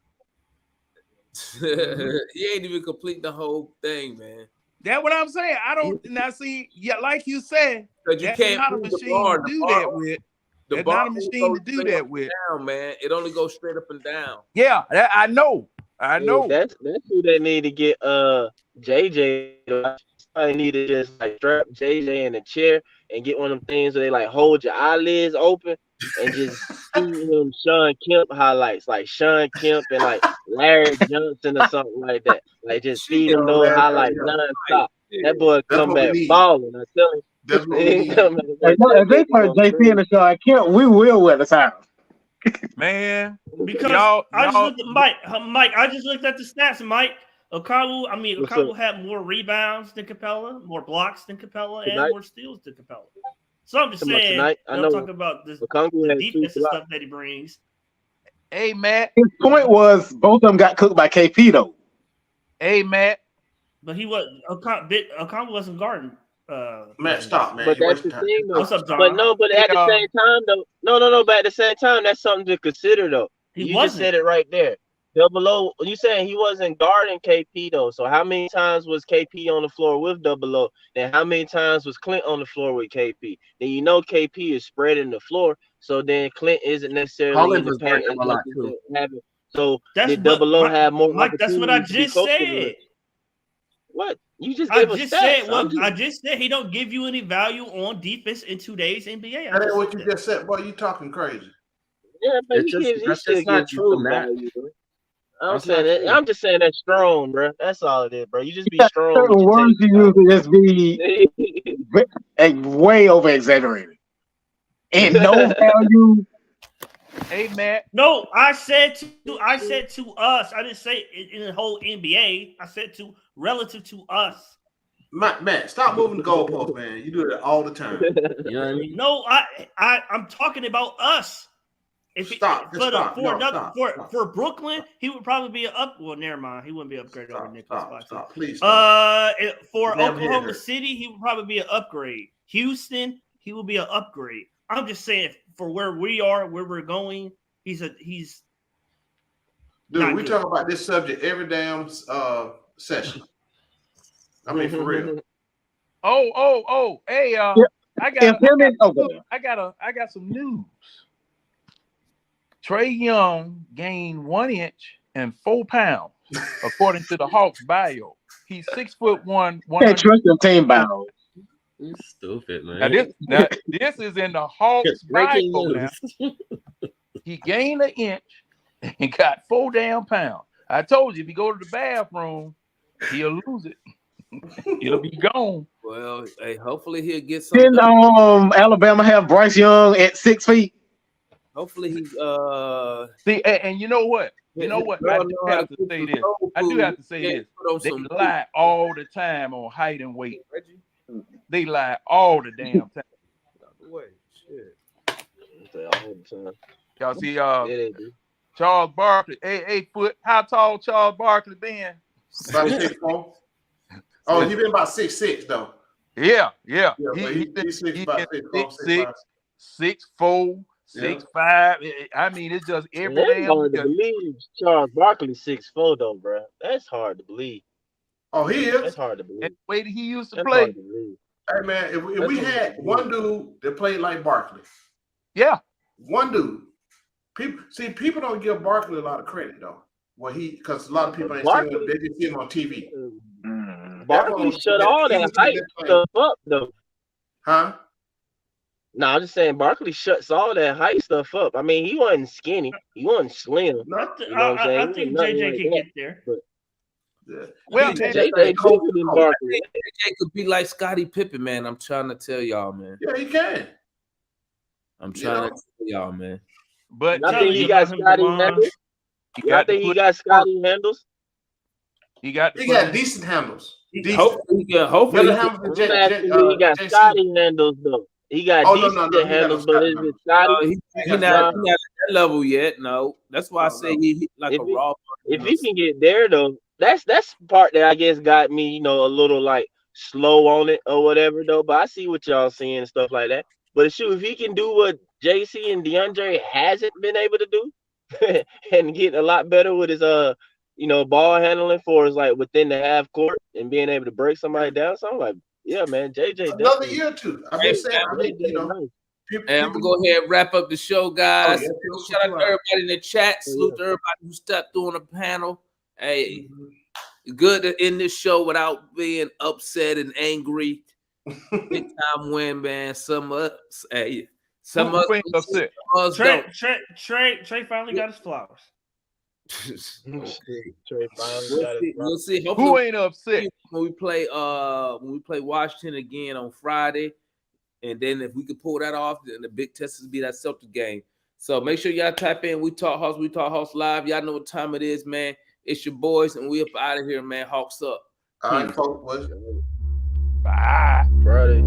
He ain't even complete the whole thing, man. That's what I'm saying. I don't now see. Yeah, like you said, Because you that's can't not a move the machine bar. to The do bar- that with. The That's bar not a only machine goes to do straight that up with. and down, man. It only goes straight up and down. Yeah, I know. I know. That's who they need to get. JJ. I need to just like strap JJ in a chair and get one of them things where they like hold your eyelids open and just see him Sean Kemp highlights, like Sean Kemp and like Larry Johnson or something like that. Like just feed him those highlights non-stop. That boy come back balling. I tell him. That's what we need. If they put JP in the show, I can't. We will wear the sound. Man, Because I just looked at Mike. I just looked at the stats, Mike. Okawu had more rebounds than Capella, more blocks than Capella, and more steals than Capella. So I'm just saying, I'm talking about the defensive stuff that he brings. Hey, Matt. His point was both of them got cooked by KP though. Hey, Matt. But he was Okawu wasn't guarding. Matt, stop, man. But that's the thing, though. What's up, John? But at the same time, though, no. But at the same time, that's something to consider, though. You just said it right there. Double O, you saying he wasn't guarding KP though. So how many times was KP on the floor with Double O? Then how many times was Clint on the floor with KP? Then you know KP is spreading the floor. So then Clint isn't necessarily in the paint. So did Double O have more? Mike, that's what I just said. What? You just I just said he don't give you any value on defense in today's NBA. That ain't what you just said, boy. You talking crazy. Yeah, but he still gives true value, bro. I'm just saying that's strong, bro. That's all it is, bro. You just be strong. Certain words you use to just be way over exaggerated. And no value. Hey, Matt. No, I said to us. I didn't say in the whole NBA. I said to relative to us. Matt, stop moving the goalpost, man. You do that all the time. You know what I mean? No, I'm talking about us. If Stop. For Brooklyn, he would probably be an up. Well, never mind. He wouldn't be upgraded over Nicholas Claxton. Stop, please. Stop. For Oklahoma City, he would probably be an upgrade. Houston, he will be an upgrade. I'm just saying for where we are, where we're going, he's. Dude, we talk about this subject every damn session. I mean, for real. Hey, I got some news. Trey Young gained 1 inch and 4 pounds, according to the Hawks bio. He's 6'1". Can't trust your team bio. You stupid, man. Now this is in the Hawks bio now. He gained 1 inch and got 4 damn pounds. I told you, if you go to the bathroom, he'll lose it. It'll be gone. Well, hey, hopefully he'll get some. Didn't Alabama have Bryce Young at 6 feet? Hopefully he see, and you know what? You know what? I do have to say this. They lie all the time on height and weight. They lie all the damn time. Y'all see Charles Barkley, 8 foot. How tall Charles Barkley been? About 6'4". Oh, he been about 6'6" though. Yeah. He's about 6'4", 6'5". I mean, it's just every That's damn. hard to believe Charles Barkley 6'4" though, bro. That's hard to believe. Oh, he is. That's hard to believe. And the way that he used to That's play. hard to believe. Hey man, if we had one dude that played like Barkley, one dude. People don't give Barkley a lot of credit though. Well, because a lot of people ain't seen him. They just see him on TV. Barkley shut all that height stuff up though. Huh? No, I'm just saying Barkley shuts all that height stuff up. I mean, he wasn't skinny. He wasn't slim. You know what I'm saying? I think JJ can get there. But well, JJ could be like Scottie Pippen, man. I'm trying to tell y'all, man. Yeah, he can. I'm trying to tell y'all, man. But I think he got Scotty handles. I think he got Scotty handles. He got decent handles. Hopefully he got Scotty handles though. He got decent handles, but is it Scotty? He's not at that level yet. No, that's why I say he like a raw. If he can get there though, that's the part that I guess got me, a little like slow on it or whatever though. But I see what y'all seeing and stuff like that. But shoot, if he can do what JC and DeAndre hasn't been able to do, and get a lot better with his ball handling for his like within the half court and being able to break somebody down, so I'm like, yeah, man, JJ. Another year or two. I'm just saying. And I'm gonna go ahead and wrap up the show, guys. Shout out to everybody in the chat. Salute to everybody who stepped through on the panel. Hey, good to end this show without being upset and angry. Big time win, man. Some of us Trey finally got his flowers. We'll see. Who ain't upset when we play Washington again on Friday, and then if we could pull that off, then the big test will be that Celtic game. So make sure y'all type in We Talk Hawks live. Y'all know what time it is, man. It's your boys, and we up out of here, man. Hawks up. All right, folks. Bye. Friday.